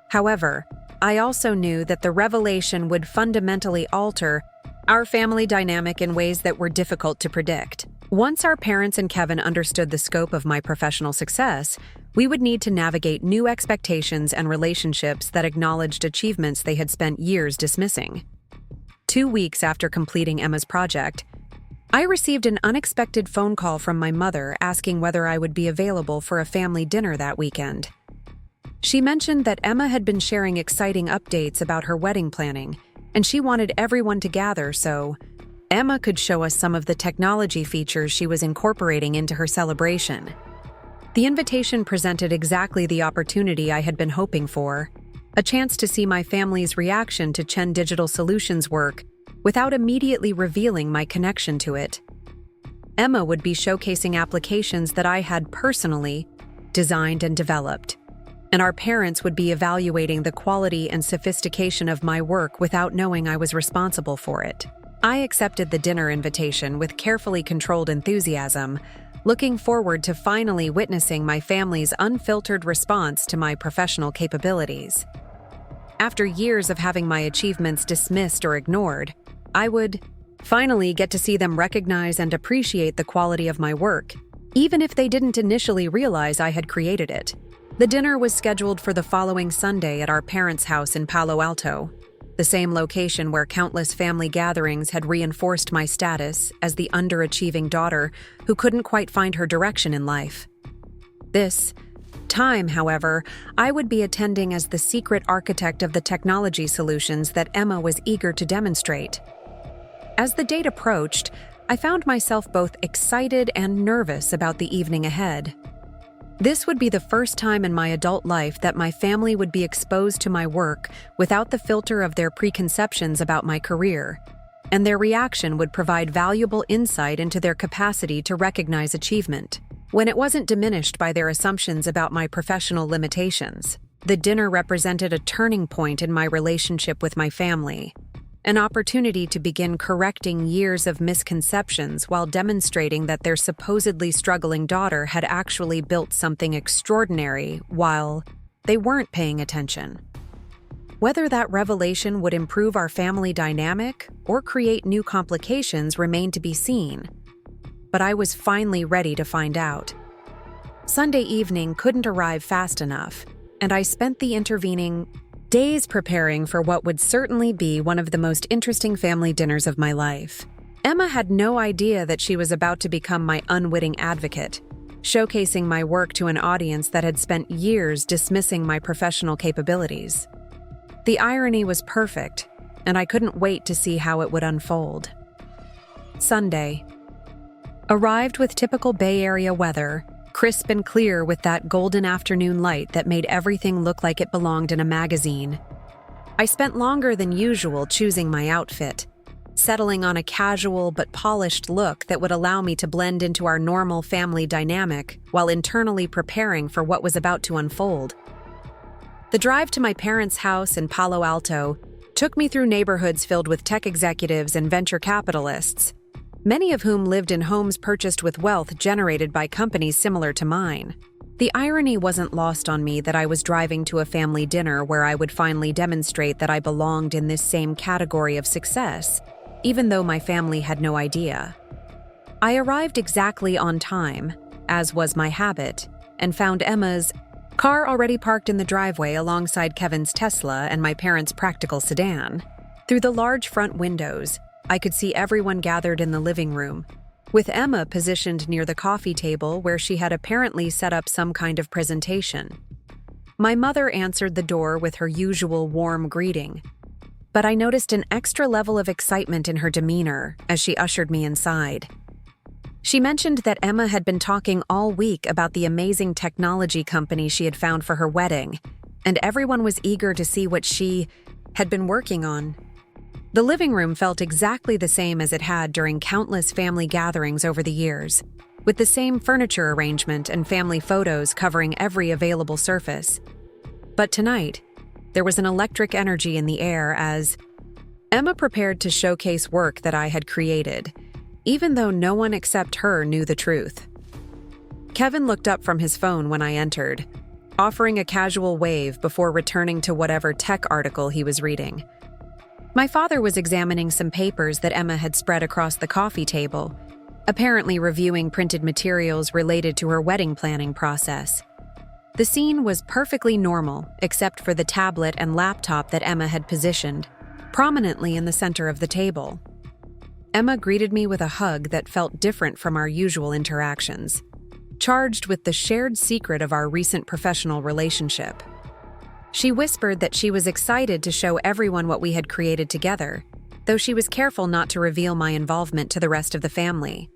However, I also knew that the revelation would fundamentally alter our family dynamic in ways that were difficult to predict. Once our parents and Kevin understood the scope of my professional success, we would need to navigate new expectations and relationships that acknowledged achievements they had spent years dismissing. 2 weeks after completing Emma's project, I received an unexpected phone call from my mother asking whether I would be available for a family dinner that weekend. She mentioned that Emma had been sharing exciting updates about her wedding planning, and she wanted everyone to gather so Emma could show us some of the technology features she was incorporating into her celebration. The invitation presented exactly the opportunity I had been hoping for, a chance to see my family's reaction to Chen Digital Solutions work without immediately revealing my connection to it. Emma would be showcasing applications that I had personally designed and developed, and our parents would be evaluating the quality and sophistication of my work without knowing I was responsible for it. I accepted the dinner invitation with carefully controlled enthusiasm, looking forward to finally witnessing my family's unfiltered response to my professional capabilities. After years of having my achievements dismissed or ignored, I would finally get to see them recognize and appreciate the quality of my work, even if they didn't initially realize I had created it. The dinner was scheduled for the following Sunday at our parents' house in Palo Alto, the same location where countless family gatherings had reinforced my status as the underachieving daughter who couldn't quite find her direction in life. This time, however, I would be attending as the secret architect of the technology solutions that Emma was eager to demonstrate. As the date approached, I found myself both excited and nervous about the evening ahead. This would be the first time in my adult life that my family would be exposed to my work without the filter of their preconceptions about my career, and their reaction would provide valuable insight into their capacity to recognize achievement, when it wasn't diminished by their assumptions about my professional limitations. The dinner represented a turning point in my relationship with my family, an opportunity to begin correcting years of misconceptions while demonstrating that their supposedly struggling daughter had actually built something extraordinary while they weren't paying attention. Whether that revelation would improve our family dynamic or create new complications remained to be seen, but I was finally ready to find out. Sunday evening couldn't arrive fast enough, and I spent the intervening days preparing for what would certainly be one of the most interesting family dinners of my life. Emma had no idea that she was about to become my unwitting advocate, showcasing my work to an audience that had spent years dismissing my professional capabilities. The irony was perfect, and I couldn't wait to see how it would unfold. Sunday arrived with typical Bay Area weather, crisp and clear with that golden afternoon light that made everything look like it belonged in a magazine. I spent longer than usual choosing my outfit, settling on a casual but polished look that would allow me to blend into our normal family dynamic while internally preparing for what was about to unfold. The drive to my parents' house in Palo Alto took me through neighborhoods filled with tech executives and venture capitalists, many of whom lived in homes purchased with wealth generated by companies similar to mine. The irony wasn't lost on me that I was driving to a family dinner where I would finally demonstrate that I belonged in this same category of success, even though my family had no idea. I arrived exactly on time, as was my habit, and found Emma's car already parked in the driveway alongside Kevin's Tesla and my parents' practical sedan. Through the large front windows, I could see everyone gathered in the living room, with Emma positioned near the coffee table where she had apparently set up some kind of presentation. My mother answered the door with her usual warm greeting, but I noticed an extra level of excitement in her demeanor as she ushered me inside. She mentioned that Emma had been talking all week about the amazing technology company she had found for her wedding, and everyone was eager to see what she had been working on. The living room felt exactly the same as it had during countless family gatherings over the years, with the same furniture arrangement and family photos covering every available surface. But tonight, there was an electric energy in the air as Emma prepared to showcase work that I had created, even though no one except her knew the truth. Kevin looked up from his phone when I entered, offering a casual wave before returning to whatever tech article he was reading. My father was examining some papers that Emma had spread across the coffee table, apparently reviewing printed materials related to her wedding planning process. The scene was perfectly normal, except for the tablet and laptop that Emma had positioned, prominently in the center of the table. Emma greeted me with a hug that felt different from our usual interactions, charged with the shared secret of our recent professional relationship. She whispered that she was excited to show everyone what we had created together, though she was careful not to reveal my involvement to the rest of the family.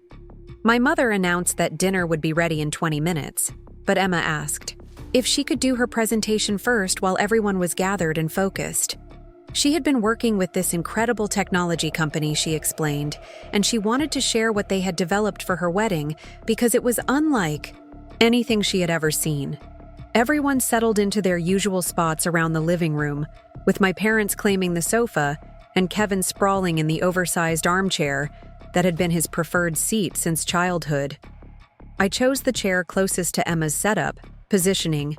My mother announced that dinner would be ready in 20 minutes, but Emma asked if she could do her presentation first while everyone was gathered and focused. She had been working with this incredible technology company, she explained, and she wanted to share what they had developed for her wedding because it was unlike anything she had ever seen. Everyone settled into their usual spots around the living room, with my parents claiming the sofa and Kevin sprawling in the oversized armchair that had been his preferred seat since childhood. I chose the chair closest to Emma's setup, positioning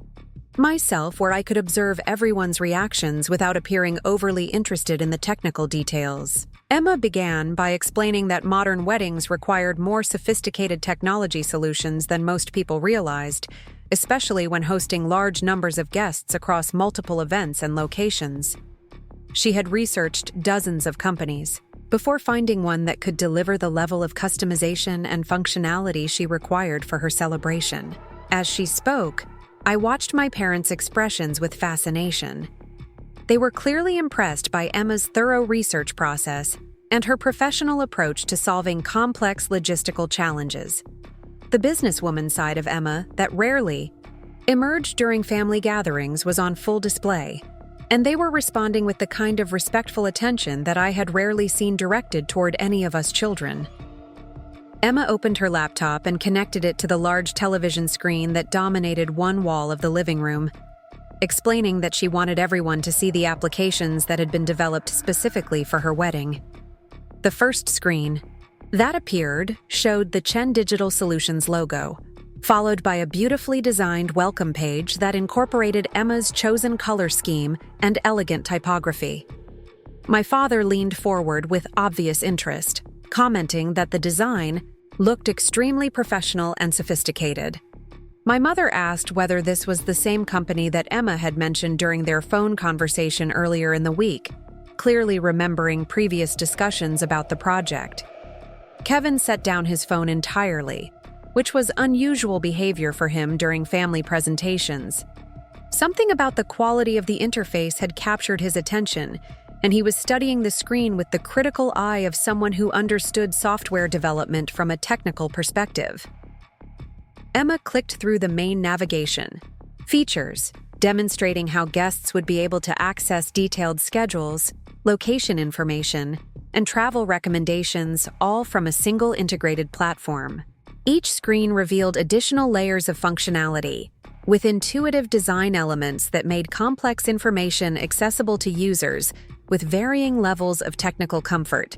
myself where I could observe everyone's reactions without appearing overly interested in the technical details. Emma began by explaining that modern weddings required more sophisticated technology solutions than most people realized, especially when hosting large numbers of guests across multiple events and locations. She had researched dozens of companies before finding one that could deliver the level of customization and functionality she required for her celebration. As she spoke, I watched my parents' expressions with fascination. They were clearly impressed by Emma's thorough research process and her professional approach to solving complex logistical challenges. The businesswoman side of Emma that rarely emerged during family gatherings was on full display, and they were responding with the kind of respectful attention that I had rarely seen directed toward any of us children. Emma opened her laptop and connected it to the large television screen that dominated one wall of the living room, explaining that she wanted everyone to see the applications that had been developed specifically for her wedding. The first screen that appeared showed the Chen Digital Solutions logo, followed by a beautifully designed welcome page that incorporated Emma's chosen color scheme and elegant typography. My father leaned forward with obvious interest, commenting that the design looked extremely professional and sophisticated. My mother asked whether this was the same company that Emma had mentioned during their phone conversation earlier in the week, clearly remembering previous discussions about the project. Kevin set down his phone entirely, which was unusual behavior for him during family presentations. Something about the quality of the interface had captured his attention, and he was studying the screen with the critical eye of someone who understood software development from a technical perspective. Emma clicked through the main navigation, features, demonstrating how guests would be able to access detailed schedules, location information, and travel recommendations, all from a single integrated platform. Each screen revealed additional layers of functionality, with intuitive design elements that made complex information accessible to users with varying levels of technical comfort.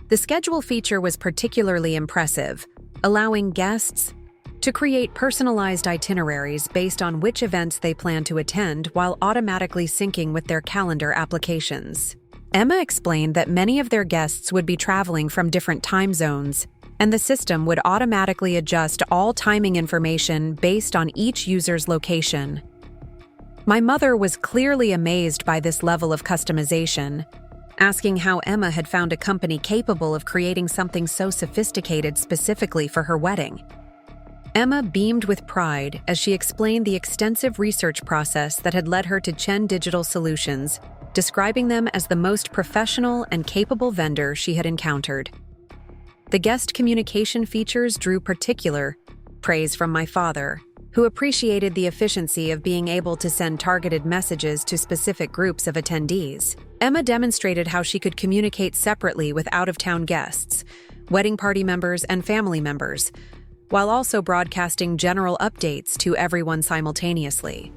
The schedule feature was particularly impressive, allowing guests to create personalized itineraries based on which events they plan to attend while automatically syncing with their calendar applications. Emma explained that many of their guests would be traveling from different time zones, and the system would automatically adjust all timing information based on each user's location. My mother was clearly amazed by this level of customization, asking how Emma had found a company capable of creating something so sophisticated specifically for her wedding. Emma beamed with pride as she explained the extensive research process that had led her to Chen Digital Solutions, describing them as the most professional and capable vendor she had encountered. The guest communication features drew particular praise from my father, who appreciated the efficiency of being able to send targeted messages to specific groups of attendees. Emma demonstrated how she could communicate separately with out-of-town guests, wedding party members, and family members, while also broadcasting general updates to everyone simultaneously.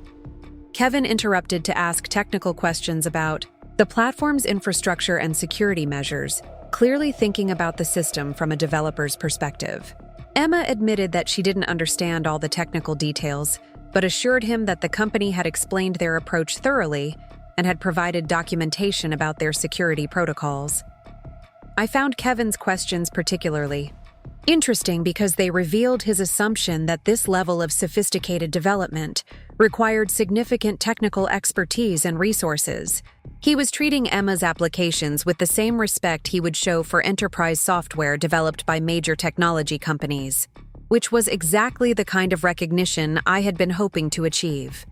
Kevin interrupted to ask technical questions about the platform's infrastructure and security measures, clearly thinking about the system from a developer's perspective. Emma admitted that she didn't understand all the technical details, but assured him that the company had explained their approach thoroughly and had provided documentation about their security protocols. I found Kevin's questions particularly interesting because they revealed his assumption that this level of sophisticated development required significant technical expertise and resources. He was treating Emma's applications with the same respect he would show for enterprise software developed by major technology companies, which was exactly the kind of recognition I had been hoping to achieve.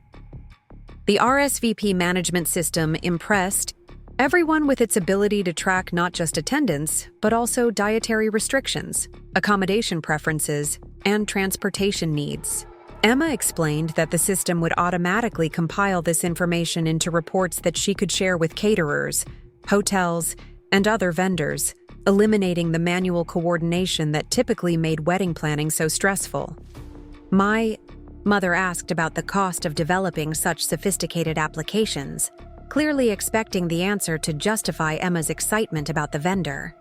The RSVP management system impressed everyone with its ability to track not just attendance, but also dietary restrictions, accommodation preferences, and transportation needs. Emma explained that the system would automatically compile this information into reports that she could share with caterers, hotels, and other vendors, eliminating the manual coordination that typically made wedding planning so stressful. My mother asked about the cost of developing such sophisticated applications, clearly expecting the answer to justify Emma's excitement about the vendor.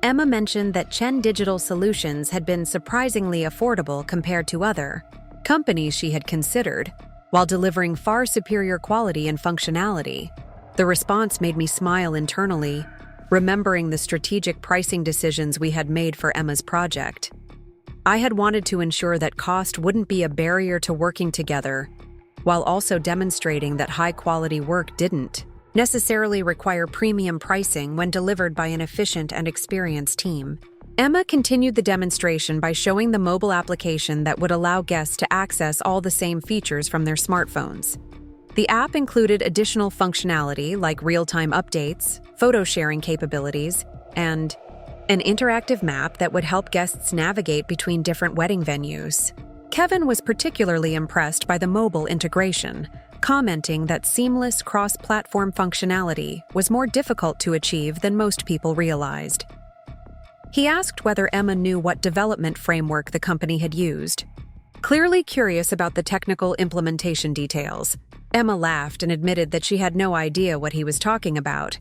Emma mentioned that Chen Digital Solutions had been surprisingly affordable compared to other companies she had considered, while delivering far superior quality and functionality. The response made me smile internally, remembering the strategic pricing decisions we had made for Emma's project. I had wanted to ensure that cost wouldn't be a barrier to working together, while also demonstrating that high-quality work didn't necessarily require premium pricing when delivered by an efficient and experienced team. Emma continued the demonstration by showing the mobile application that would allow guests to access all the same features from their smartphones. The app included additional functionality like real-time updates, photo sharing capabilities, and an interactive map that would help guests navigate between different wedding venues. Kevin was particularly impressed by the mobile integration, commenting that seamless cross-platform functionality was more difficult to achieve than most people realized. He asked whether Emma knew what development framework the company had used. Clearly curious about the technical implementation details, Emma laughed and admitted that she had no idea what he was talking about,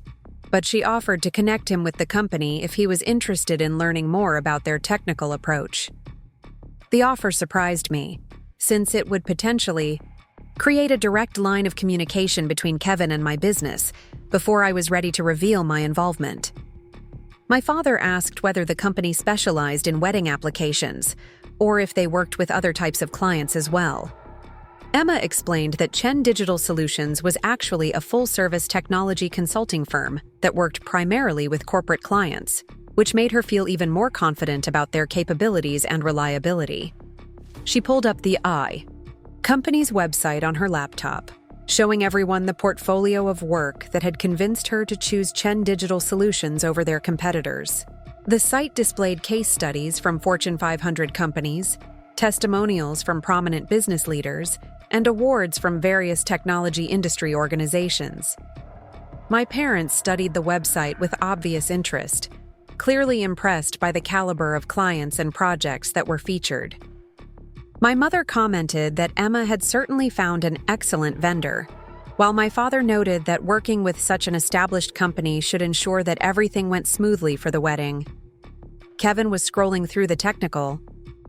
but she offered to connect him with the company if he was interested in learning more about their technical approach. The offer surprised me, since it would potentially create a direct line of communication between Kevin and my business before I was ready to reveal my involvement. My father asked whether the company specialized in wedding applications, or if they worked with other types of clients as well. Emma explained that Chen Digital Solutions was actually a full-service technology consulting firm that worked primarily with corporate clients, which made her feel even more confident about their capabilities and reliability. She pulled up the company's website on her laptop, showing everyone the portfolio of work that had convinced her to choose Chen Digital Solutions over their competitors. The site displayed case studies from Fortune 500 companies, testimonials from prominent business leaders, and awards from various technology industry organizations. My parents studied the website with obvious interest, clearly impressed by the caliber of clients and projects that were featured. My mother commented that Emma had certainly found an excellent vendor, while my father noted that working with such an established company should ensure that everything went smoothly for the wedding. Kevin was scrolling through the technical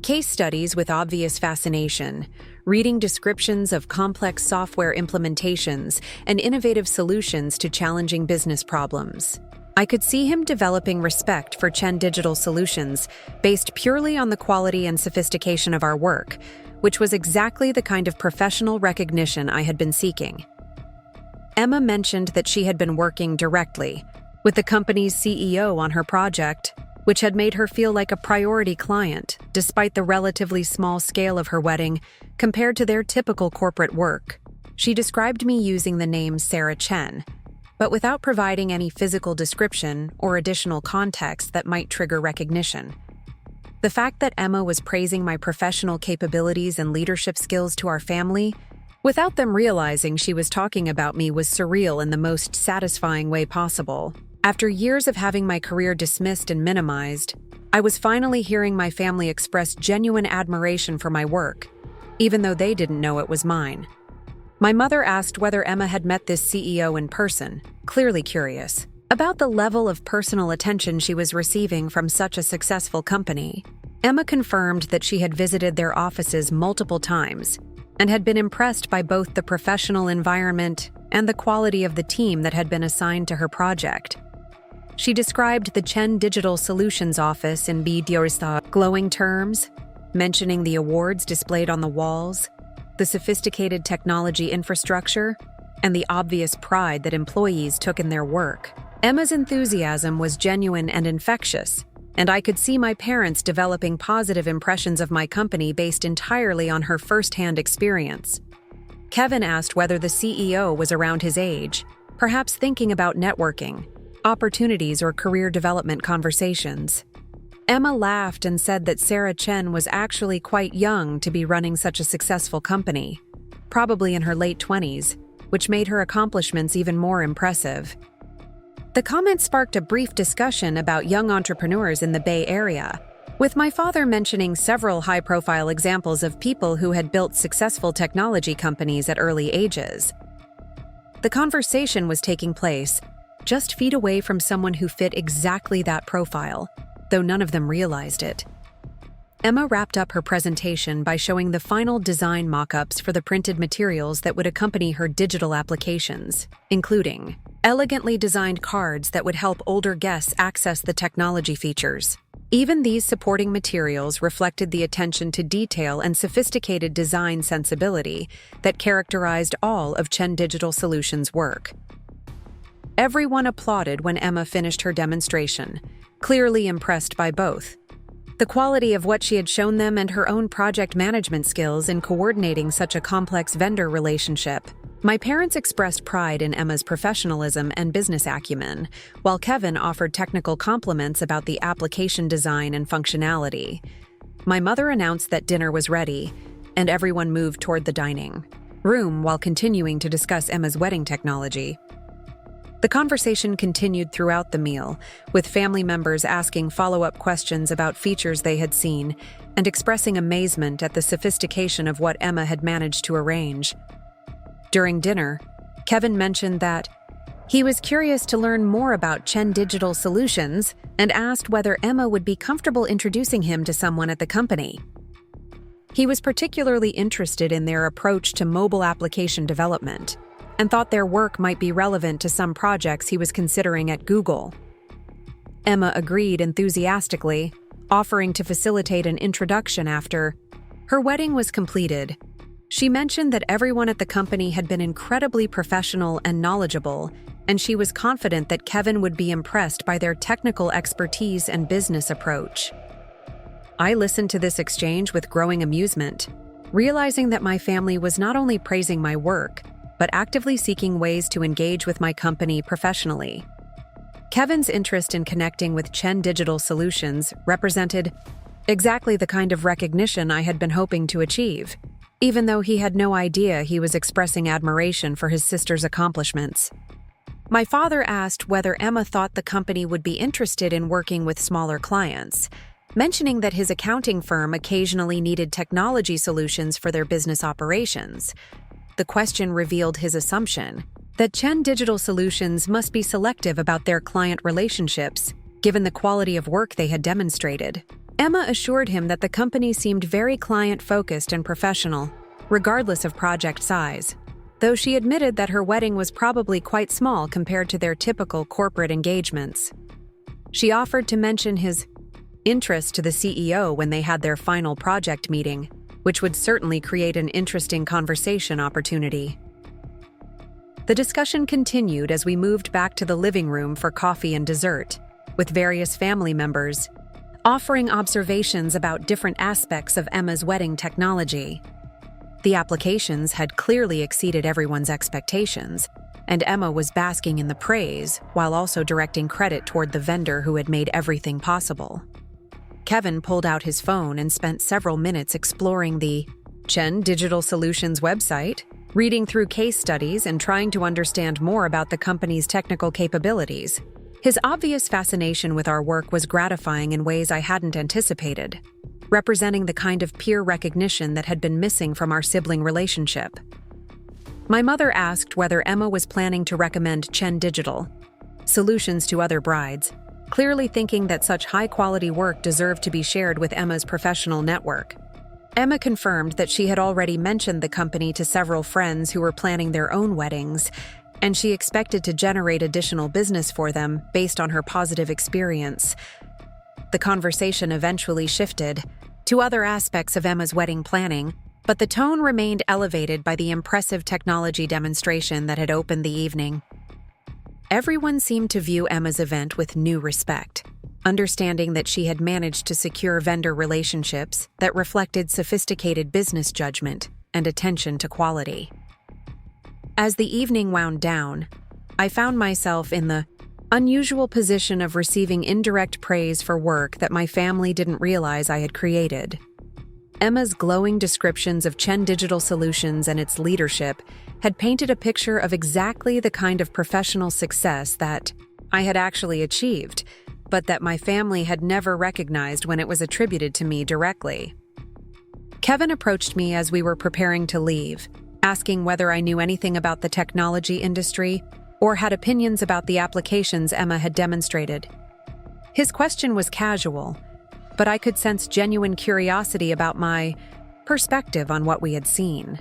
case studies with obvious fascination, reading descriptions of complex software implementations and innovative solutions to challenging business problems. I could see him developing respect for Chen Digital Solutions based purely on the quality and sophistication of our work, which was exactly the kind of professional recognition I had been seeking. Emma mentioned that she had been working directly with the company's CEO on her project, which had made her feel like a priority client, despite the relatively small scale of her wedding compared to their typical corporate work. She described me using the name Sarah Chen, but without providing any physical description or additional context that might trigger recognition. The fact that Emma was praising my professional capabilities and leadership skills to our family, without them realizing she was talking about me, was surreal in the most satisfying way possible. After years of having my career dismissed and minimized, I was finally hearing my family express genuine admiration for my work, even though they didn't know it was mine. My mother asked whether Emma had met this CEO in person, clearly curious about the level of personal attention she was receiving from such a successful company. Emma confirmed that she had visited their offices multiple times and had been impressed by both the professional environment and the quality of the team that had been assigned to her project. She described the Chen Digital Solutions office in glowing terms, mentioning the awards displayed on the walls, the sophisticated technology infrastructure, and the obvious pride that employees took in their work. Emma's enthusiasm was genuine and infectious, and I could see my parents developing positive impressions of my company based entirely on her first-hand experience. Kevin asked whether the CEO was around his age, perhaps thinking about networking, opportunities, or career development conversations. Emma laughed and said that Sarah Chen was actually quite young to be running such a successful company, probably in her late 20s, which made her accomplishments even more impressive. The comment sparked a brief discussion about young entrepreneurs in the Bay Area, with my father mentioning several high-profile examples of people who had built successful technology companies at early ages. The conversation was taking place just feet away from someone who fit exactly that profile, though none of them realized it. Emma wrapped up her presentation by showing the final design mock-ups for the printed materials that would accompany her digital applications, including elegantly designed cards that would help older guests access the technology features. Even these supporting materials reflected the attention to detail and sophisticated design sensibility that characterized all of Chen Digital Solutions' work. Everyone applauded when Emma finished her demonstration, clearly impressed by both the quality of what she had shown them and her own project management skills in coordinating such a complex vendor relationship. My parents expressed pride in Emma's professionalism and business acumen, while Kevin offered technical compliments about the application design and functionality. My mother announced that dinner was ready, and everyone moved toward the dining room while continuing to discuss Emma's wedding technology. The conversation continued throughout the meal, with family members asking follow-up questions about features they had seen and expressing amazement at the sophistication of what Emma had managed to arrange. During dinner, Kevin mentioned that he was curious to learn more about Chen Digital Solutions and asked whether Emma would be comfortable introducing him to someone at the company. He was particularly interested in their approach to mobile application development and thought their work might be relevant to some projects he was considering at Google. Emma agreed enthusiastically, offering to facilitate an introduction after her wedding was completed. She mentioned that everyone at the company had been incredibly professional and knowledgeable, and she was confident that Kevin would be impressed by their technical expertise and business approach. I listened to this exchange with growing amusement, realizing that my family was not only praising my work, but actively seeking ways to engage with my company professionally. Kevin's interest in connecting with Chen Digital Solutions represented exactly the kind of recognition I had been hoping to achieve, even though he had no idea he was expressing admiration for his sister's accomplishments. My father asked whether Emma thought the company would be interested in working with smaller clients, mentioning that his accounting firm occasionally needed technology solutions for their business operations. The question revealed his assumption that Chen Digital Solutions must be selective about their client relationships, given the quality of work they had demonstrated. Emma assured him that the company seemed very client-focused and professional, regardless of project size, though she admitted that her wedding was probably quite small compared to their typical corporate engagements. She offered to mention his interest to the CEO when they had their final project meeting, which would certainly create an interesting conversation opportunity. The discussion continued as we moved back to the living room for coffee and dessert, with various family members offering observations about different aspects of Emma's wedding technology. The applications had clearly exceeded everyone's expectations, and Emma was basking in the praise while also directing credit toward the vendor who had made everything possible. Kevin pulled out his phone and spent several minutes exploring the Chen Digital Solutions website, reading through case studies and trying to understand more about the company's technical capabilities. His obvious fascination with our work was gratifying in ways I hadn't anticipated, representing the kind of peer recognition that had been missing from our sibling relationship. My mother asked whether Emma was planning to recommend Chen Digital Solutions to other brides, clearly thinking that such high-quality work deserved to be shared with Emma's professional network. Emma confirmed that she had already mentioned the company to several friends who were planning their own weddings, and she expected to generate additional business for them based on her positive experience. The conversation eventually shifted to other aspects of Emma's wedding planning, but the tone remained elevated by the impressive technology demonstration that had opened the evening. Everyone seemed to view Emma's event with new respect, understanding that she had managed to secure vendor relationships that reflected sophisticated business judgment and attention to quality. As the evening wound down, I found myself in the unusual position of receiving indirect praise for work that my family didn't realize I had created. Emma's glowing descriptions of Chen Digital Solutions and its leadership had painted a picture of exactly the kind of professional success that I had actually achieved, but that my family had never recognized when it was attributed to me directly. Kevin approached me as we were preparing to leave, asking whether I knew anything about the technology industry or had opinions about the applications Emma had demonstrated. His question was casual, but I could sense genuine curiosity about my perspective on what we had seen.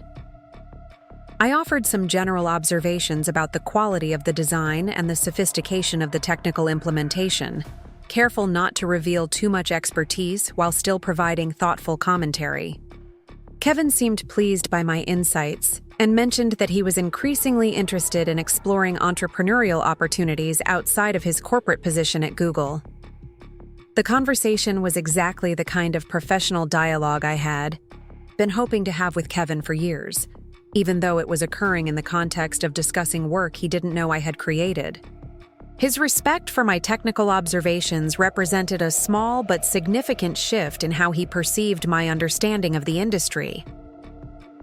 I offered some general observations about the quality of the design and the sophistication of the technical implementation, careful not to reveal too much expertise while still providing thoughtful commentary. Kevin seemed pleased by my insights and mentioned that he was increasingly interested in exploring entrepreneurial opportunities outside of his corporate position at Google. The conversation was exactly the kind of professional dialogue I had been hoping to have with Kevin for years, even though it was occurring in the context of discussing work he didn't know I had created. His respect for my technical observations represented a small but significant shift in how he perceived my understanding of the industry.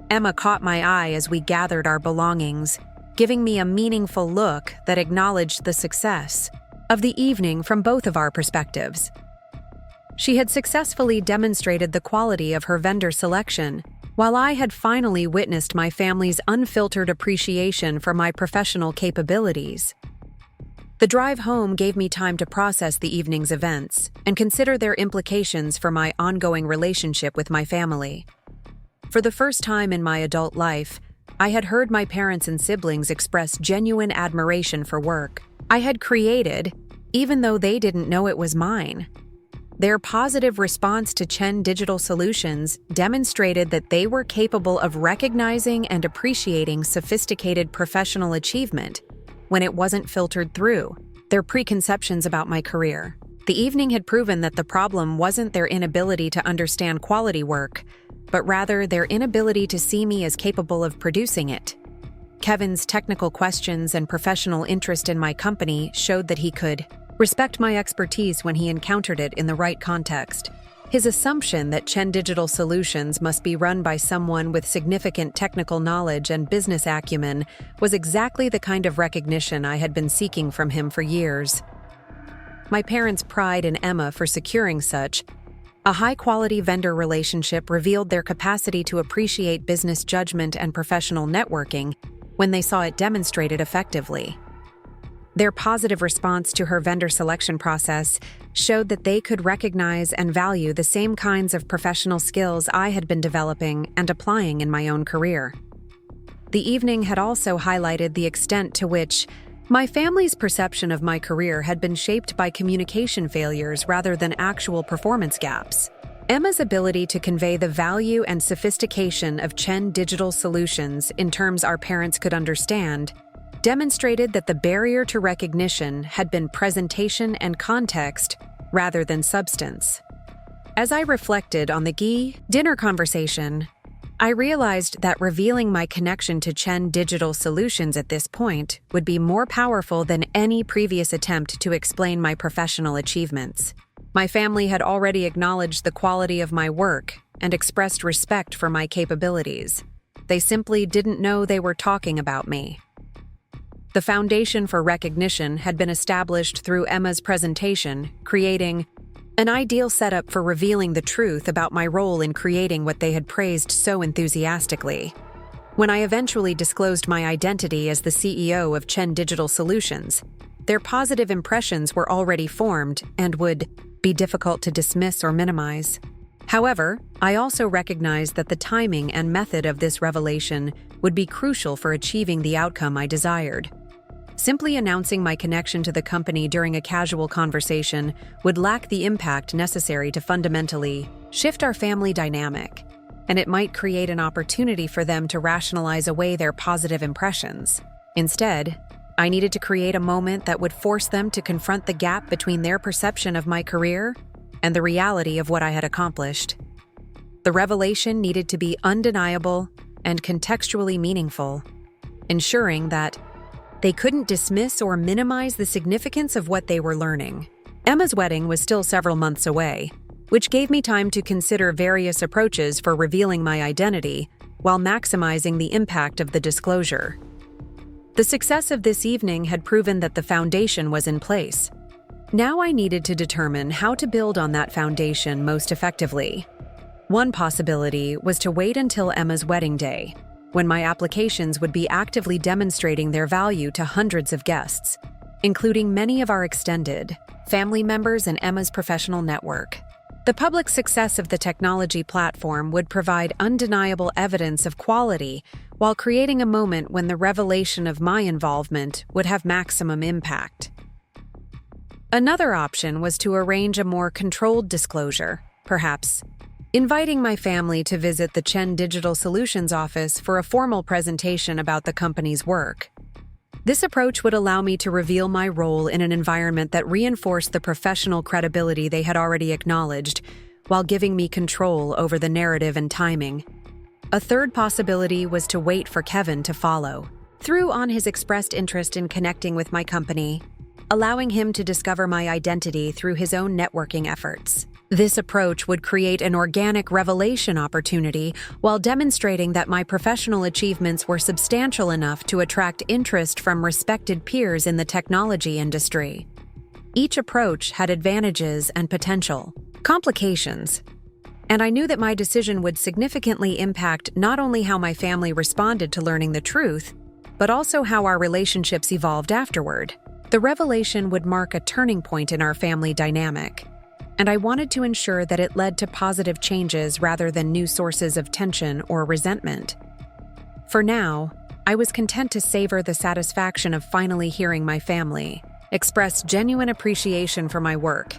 Emma caught my eye as we gathered our belongings, giving me a meaningful look that acknowledged the success of the evening from both of our perspectives. She had successfully demonstrated the quality of her vendor selection, while I had finally witnessed my family's unfiltered appreciation for my professional capabilities. The drive home gave me time to process the evening's events and consider their implications for my ongoing relationship with my family. For the first time in my adult life, I had heard my parents and siblings express genuine admiration for work I had created, even though they didn't know it was mine. Their positive response to Chen Digital Solutions demonstrated that they were capable of recognizing and appreciating sophisticated professional achievement when it wasn't filtered through their preconceptions about my career. The evening had proven that the problem wasn't their inability to understand quality work, but rather their inability to see me as capable of producing it. Kevin's technical questions and professional interest in my company showed that he could respect my expertise when he encountered it in the right context. His assumption that Chen Digital Solutions must be run by someone with significant technical knowledge and business acumen was exactly the kind of recognition I had been seeking from him for years. My parents' pride in Emma for securing such a high-quality vendor relationship revealed their capacity to appreciate business judgment and professional networking when they saw it demonstrated effectively. Their positive response to her vendor selection process showed that they could recognize and value the same kinds of professional skills I had been developing and applying in my own career. The evening had also highlighted the extent to which my family's perception of my career had been shaped by communication failures rather than actual performance gaps. Emma's ability to convey the value and sophistication of Chen digital solutions in terms our parents could understand demonstrated that the barrier to recognition had been presentation and context rather than substance. As I reflected on the dinner conversation, I realized that revealing my connection to Chen digital solutions at this point would be more powerful than any previous attempt to explain my professional achievements. My family had already acknowledged the quality of my work and expressed respect for my capabilities. They simply didn't know they were talking about me. The foundation for recognition had been established through Emma's presentation, creating an ideal setup for revealing the truth about my role in creating what they had praised so enthusiastically. When I eventually disclosed my identity as the CEO of Chen Digital Solutions, their positive impressions were already formed and would be difficult to dismiss or minimize. However, I also recognized that the timing and method of this revelation would be crucial for achieving the outcome I desired. Simply announcing my connection to the company during a casual conversation would lack the impact necessary to fundamentally shift our family dynamic, and it might create an opportunity for them to rationalize away their positive impressions. Instead, I needed to create a moment that would force them to confront the gap between their perception of my career and the reality of what I had accomplished. The revelation needed to be undeniable and contextually meaningful, ensuring that they couldn't dismiss or minimize the significance of what they were learning. Emma's wedding was still several months away, which gave me time to consider various approaches for revealing my identity while maximizing the impact of the disclosure. The success of this evening had proven that the foundation was in place. Now I needed to determine how to build on that foundation most effectively. One possibility was to wait until Emma's wedding day, when my applications would be actively demonstrating their value to hundreds of guests, including many of our extended family members and Emma's professional network. The public success of the technology platform would provide undeniable evidence of quality while creating a moment when the revelation of my involvement would have maximum impact. Another option was to arrange a more controlled disclosure, perhaps inviting my family to visit the Chen Digital Solutions office for a formal presentation about the company's work. This approach would allow me to reveal my role in an environment that reinforced the professional credibility they had already acknowledged, while giving me control over the narrative and timing. A third possibility was to wait for Kevin to follow through on his expressed interest in connecting with my company, allowing him to discover my identity through his own networking efforts. This approach would create an organic revelation opportunity while demonstrating that my professional achievements were substantial enough to attract interest from respected peers in the technology industry. Each approach had advantages and potential complications, and I knew that my decision would significantly impact not only how my family responded to learning the truth, but also how our relationships evolved afterward. The revelation would mark a turning point in our family dynamic, and I wanted to ensure that it led to positive changes rather than new sources of tension or resentment. For now, I was content to savor the satisfaction of finally hearing my family express genuine appreciation for my work,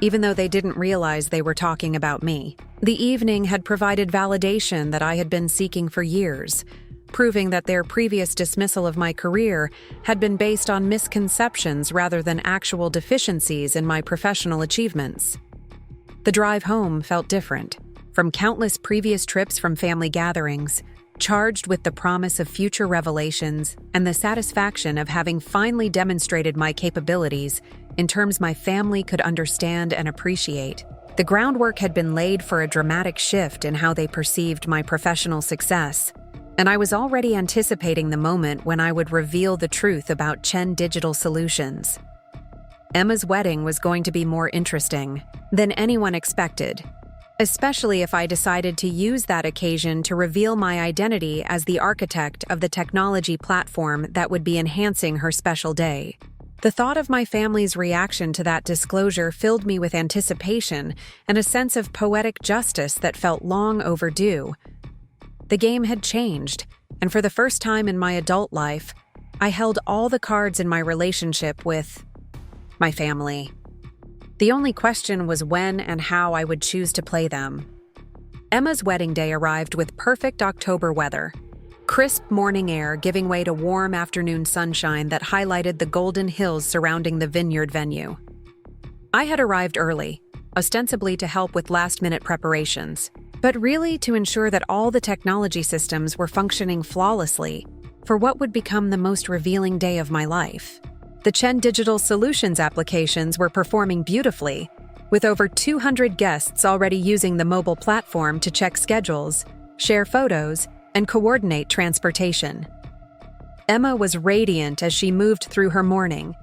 even though they didn't realize they were talking about me. The evening had provided validation that I had been seeking for years, proving that their previous dismissal of my career had been based on misconceptions rather than actual deficiencies in my professional achievements. The drive home felt different, from countless previous trips from family gatherings, charged with the promise of future revelations and the satisfaction of having finally demonstrated my capabilities in terms my family could understand and appreciate. The groundwork had been laid for a dramatic shift in how they perceived my professional success, and I was already anticipating the moment when I would reveal the truth about Chen Digital Solutions. Emma's wedding was going to be more interesting than anyone expected, especially if I decided to use that occasion to reveal my identity as the architect of the technology platform that would be enhancing her special day. The thought of my family's reaction to that disclosure filled me with anticipation and a sense of poetic justice that felt long overdue. The game had changed, and for the first time in my adult life, I held all the cards in my relationship with my family. The only question was when and how I would choose to play them. Emma's wedding day arrived with perfect October weather. Crisp morning air giving way to warm afternoon sunshine that highlighted the golden hills surrounding the vineyard venue. I had arrived early, ostensibly to help with last-minute preparations, but really to ensure that all the technology systems were functioning flawlessly for what would become the most revealing day of my life. The Chen Digital Solutions applications were performing beautifully, with over 200 guests already using the mobile platform to check schedules, share photos, and coordinate transportation. Emma was radiant as she moved through her morning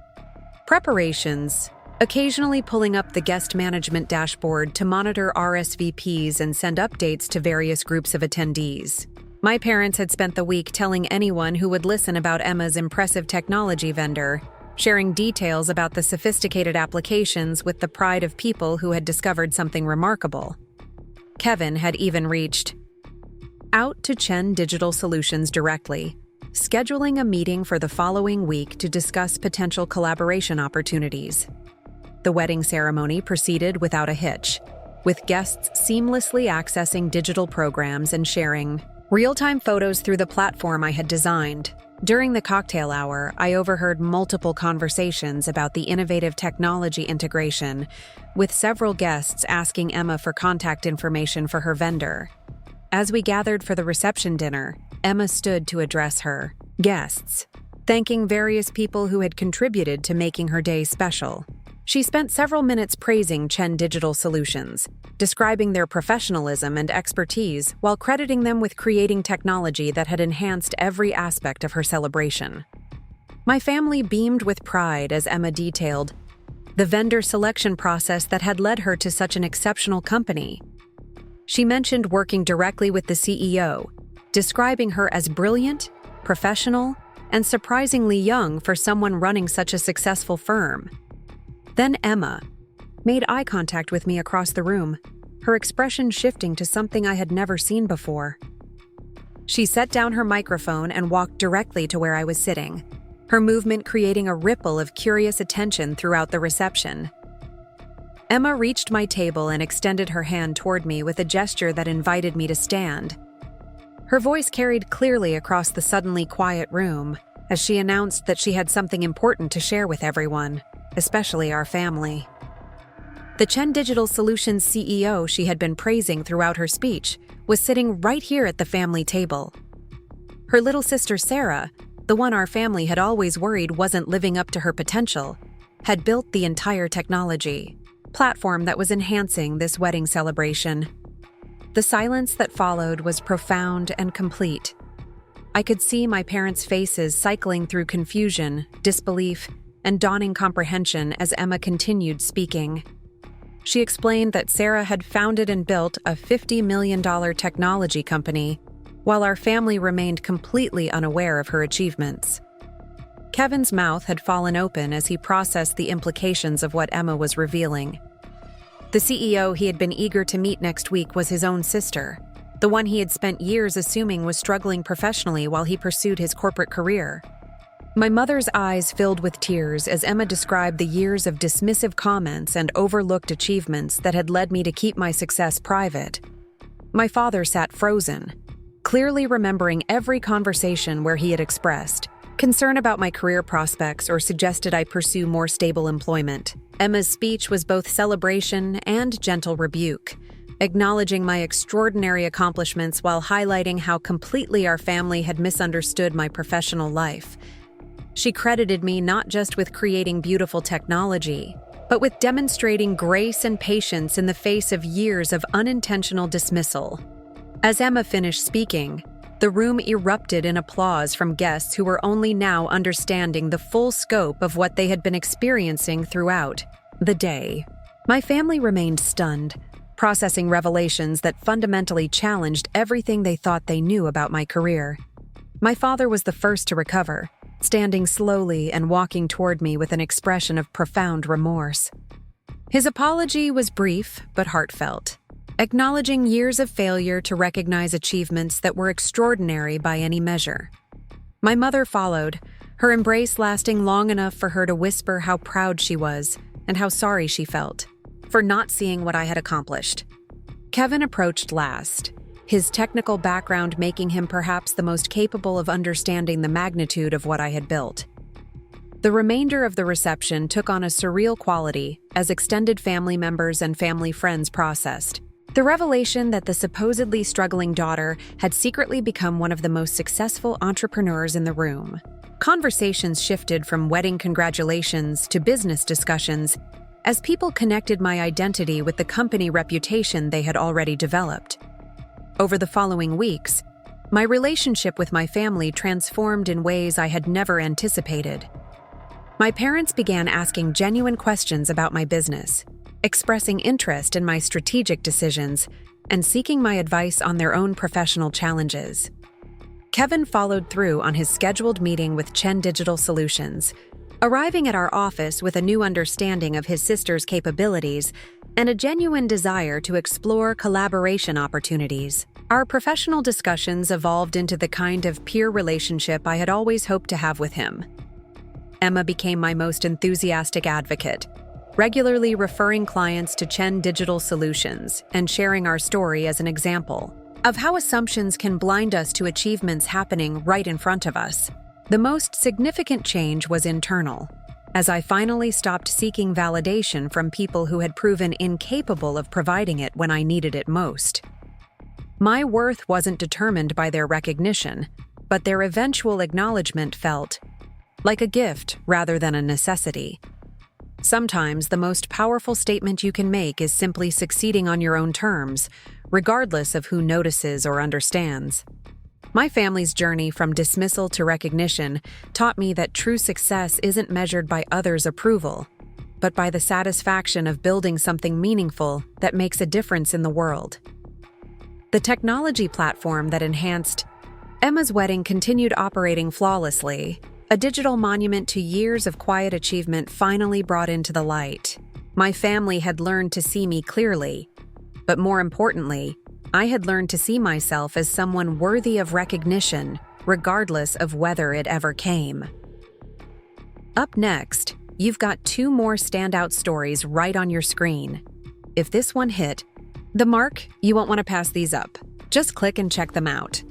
preparations, occasionally pulling up the guest management dashboard to monitor RSVPs and send updates to various groups of attendees. My parents had spent the week telling anyone who would listen about Emma's impressive technology vendor, sharing details about the sophisticated applications with the pride of people who had discovered something remarkable. Kevin had even reached out to Chen Digital Solutions directly, scheduling a meeting for the following week to discuss potential collaboration opportunities. The wedding ceremony proceeded without a hitch, with guests seamlessly accessing digital programs and sharing real-time photos through the platform I had designed. During the cocktail hour, I overheard multiple conversations about the innovative technology integration, with several guests asking Emma for contact information for her vendor. As we gathered for the reception dinner, Emma stood to address her guests, thanking various people who had contributed to making her day special. She spent several minutes praising Chen Digital Solutions, describing their professionalism and expertise while crediting them with creating technology that had enhanced every aspect of her celebration. My family beamed with pride as Emma detailed the vendor selection process that had led her to such an exceptional company. She mentioned working directly with the CEO, describing her as brilliant, professional, and surprisingly young for someone running such a successful firm. Then Emma made eye contact with me across the room, her expression shifting to something I had never seen before. She set down her microphone and walked directly to where I was sitting, her movement creating a ripple of curious attention throughout the reception. Emma reached my table and extended her hand toward me with a gesture that invited me to stand. Her voice carried clearly across the suddenly quiet room as she announced that she had something important to share with everyone, especially our family. The Chen Digital Solutions CEO she had been praising throughout her speech was sitting right here at the family table. Her little sister Sarah, the one our family had always worried wasn't living up to her potential, had built the entire technology platform that was enhancing this wedding celebration. The silence that followed was profound and complete. I could see my parents' faces cycling through confusion, disbelief, and dawning comprehension as Emma continued speaking. She explained that Sarah had founded and built a $50 million technology company, while our family remained completely unaware of her achievements. Kevin's mouth had fallen open as he processed the implications of what Emma was revealing. The CEO he had been eager to meet next week was his own sister, the one he had spent years assuming was struggling professionally while he pursued his corporate career. My mother's eyes filled with tears as Emma described the years of dismissive comments and overlooked achievements that had led me to keep my success private. My father sat frozen, clearly remembering every conversation where he had expressed concern about my career prospects or suggested I pursue more stable employment. Emma's speech was both celebration and gentle rebuke, acknowledging my extraordinary accomplishments while highlighting how completely our family had misunderstood my professional life. She credited me not just with creating beautiful technology, but with demonstrating grace and patience in the face of years of unintentional dismissal. As Emma finished speaking, the room erupted in applause from guests who were only now understanding the full scope of what they had been experiencing throughout the day. My family remained stunned, processing revelations that fundamentally challenged everything they thought they knew about my career. My father was the first to recover, standing slowly and walking toward me with an expression of profound remorse. His apology was brief but heartfelt, acknowledging years of failure to recognize achievements that were extraordinary by any measure. My mother followed, her embrace lasting long enough for her to whisper how proud she was and how sorry she felt for not seeing what I had accomplished. Kevin approached last, his technical background making him perhaps the most capable of understanding the magnitude of what I had built. The remainder of the reception took on a surreal quality as extended family members and family friends processed the revelation that the supposedly struggling daughter had secretly become one of the most successful entrepreneurs in the room. Conversations shifted from wedding congratulations to business discussions as people connected my identity with the company reputation they had already developed. Over the following weeks, my relationship with my family transformed in ways I had never anticipated. My parents began asking genuine questions about my business, expressing interest in my strategic decisions, and seeking my advice on their own professional challenges. Kevin followed through on his scheduled meeting with Chen Digital Solutions, arriving at our office with a new understanding of his sister's capabilities and a genuine desire to explore collaboration opportunities. Our professional discussions evolved into the kind of peer relationship I had always hoped to have with him. Emma became my most enthusiastic advocate, regularly referring clients to Chen Digital Solutions and sharing our story as an example of how assumptions can blind us to achievements happening right in front of us. The most significant change was internal, as I finally stopped seeking validation from people who had proven incapable of providing it when I needed it most. My worth wasn't determined by their recognition, but their eventual acknowledgement felt like a gift rather than a necessity. Sometimes the most powerful statement you can make is simply succeeding on your own terms, regardless of who notices or understands. My family's journey from dismissal to recognition taught me that true success isn't measured by others' approval, but by the satisfaction of building something meaningful that makes a difference in the world. The technology platform that enhanced Emma's wedding continued operating flawlessly. A digital monument to years of quiet achievement finally brought into the light. My family had learned to see me clearly, but more importantly, I had learned to see myself as someone worthy of recognition, regardless of whether it ever came. Up next, you've got 2 more standout stories right on your screen. If this one hit the mark, you won't want to pass these up. Just click and check them out.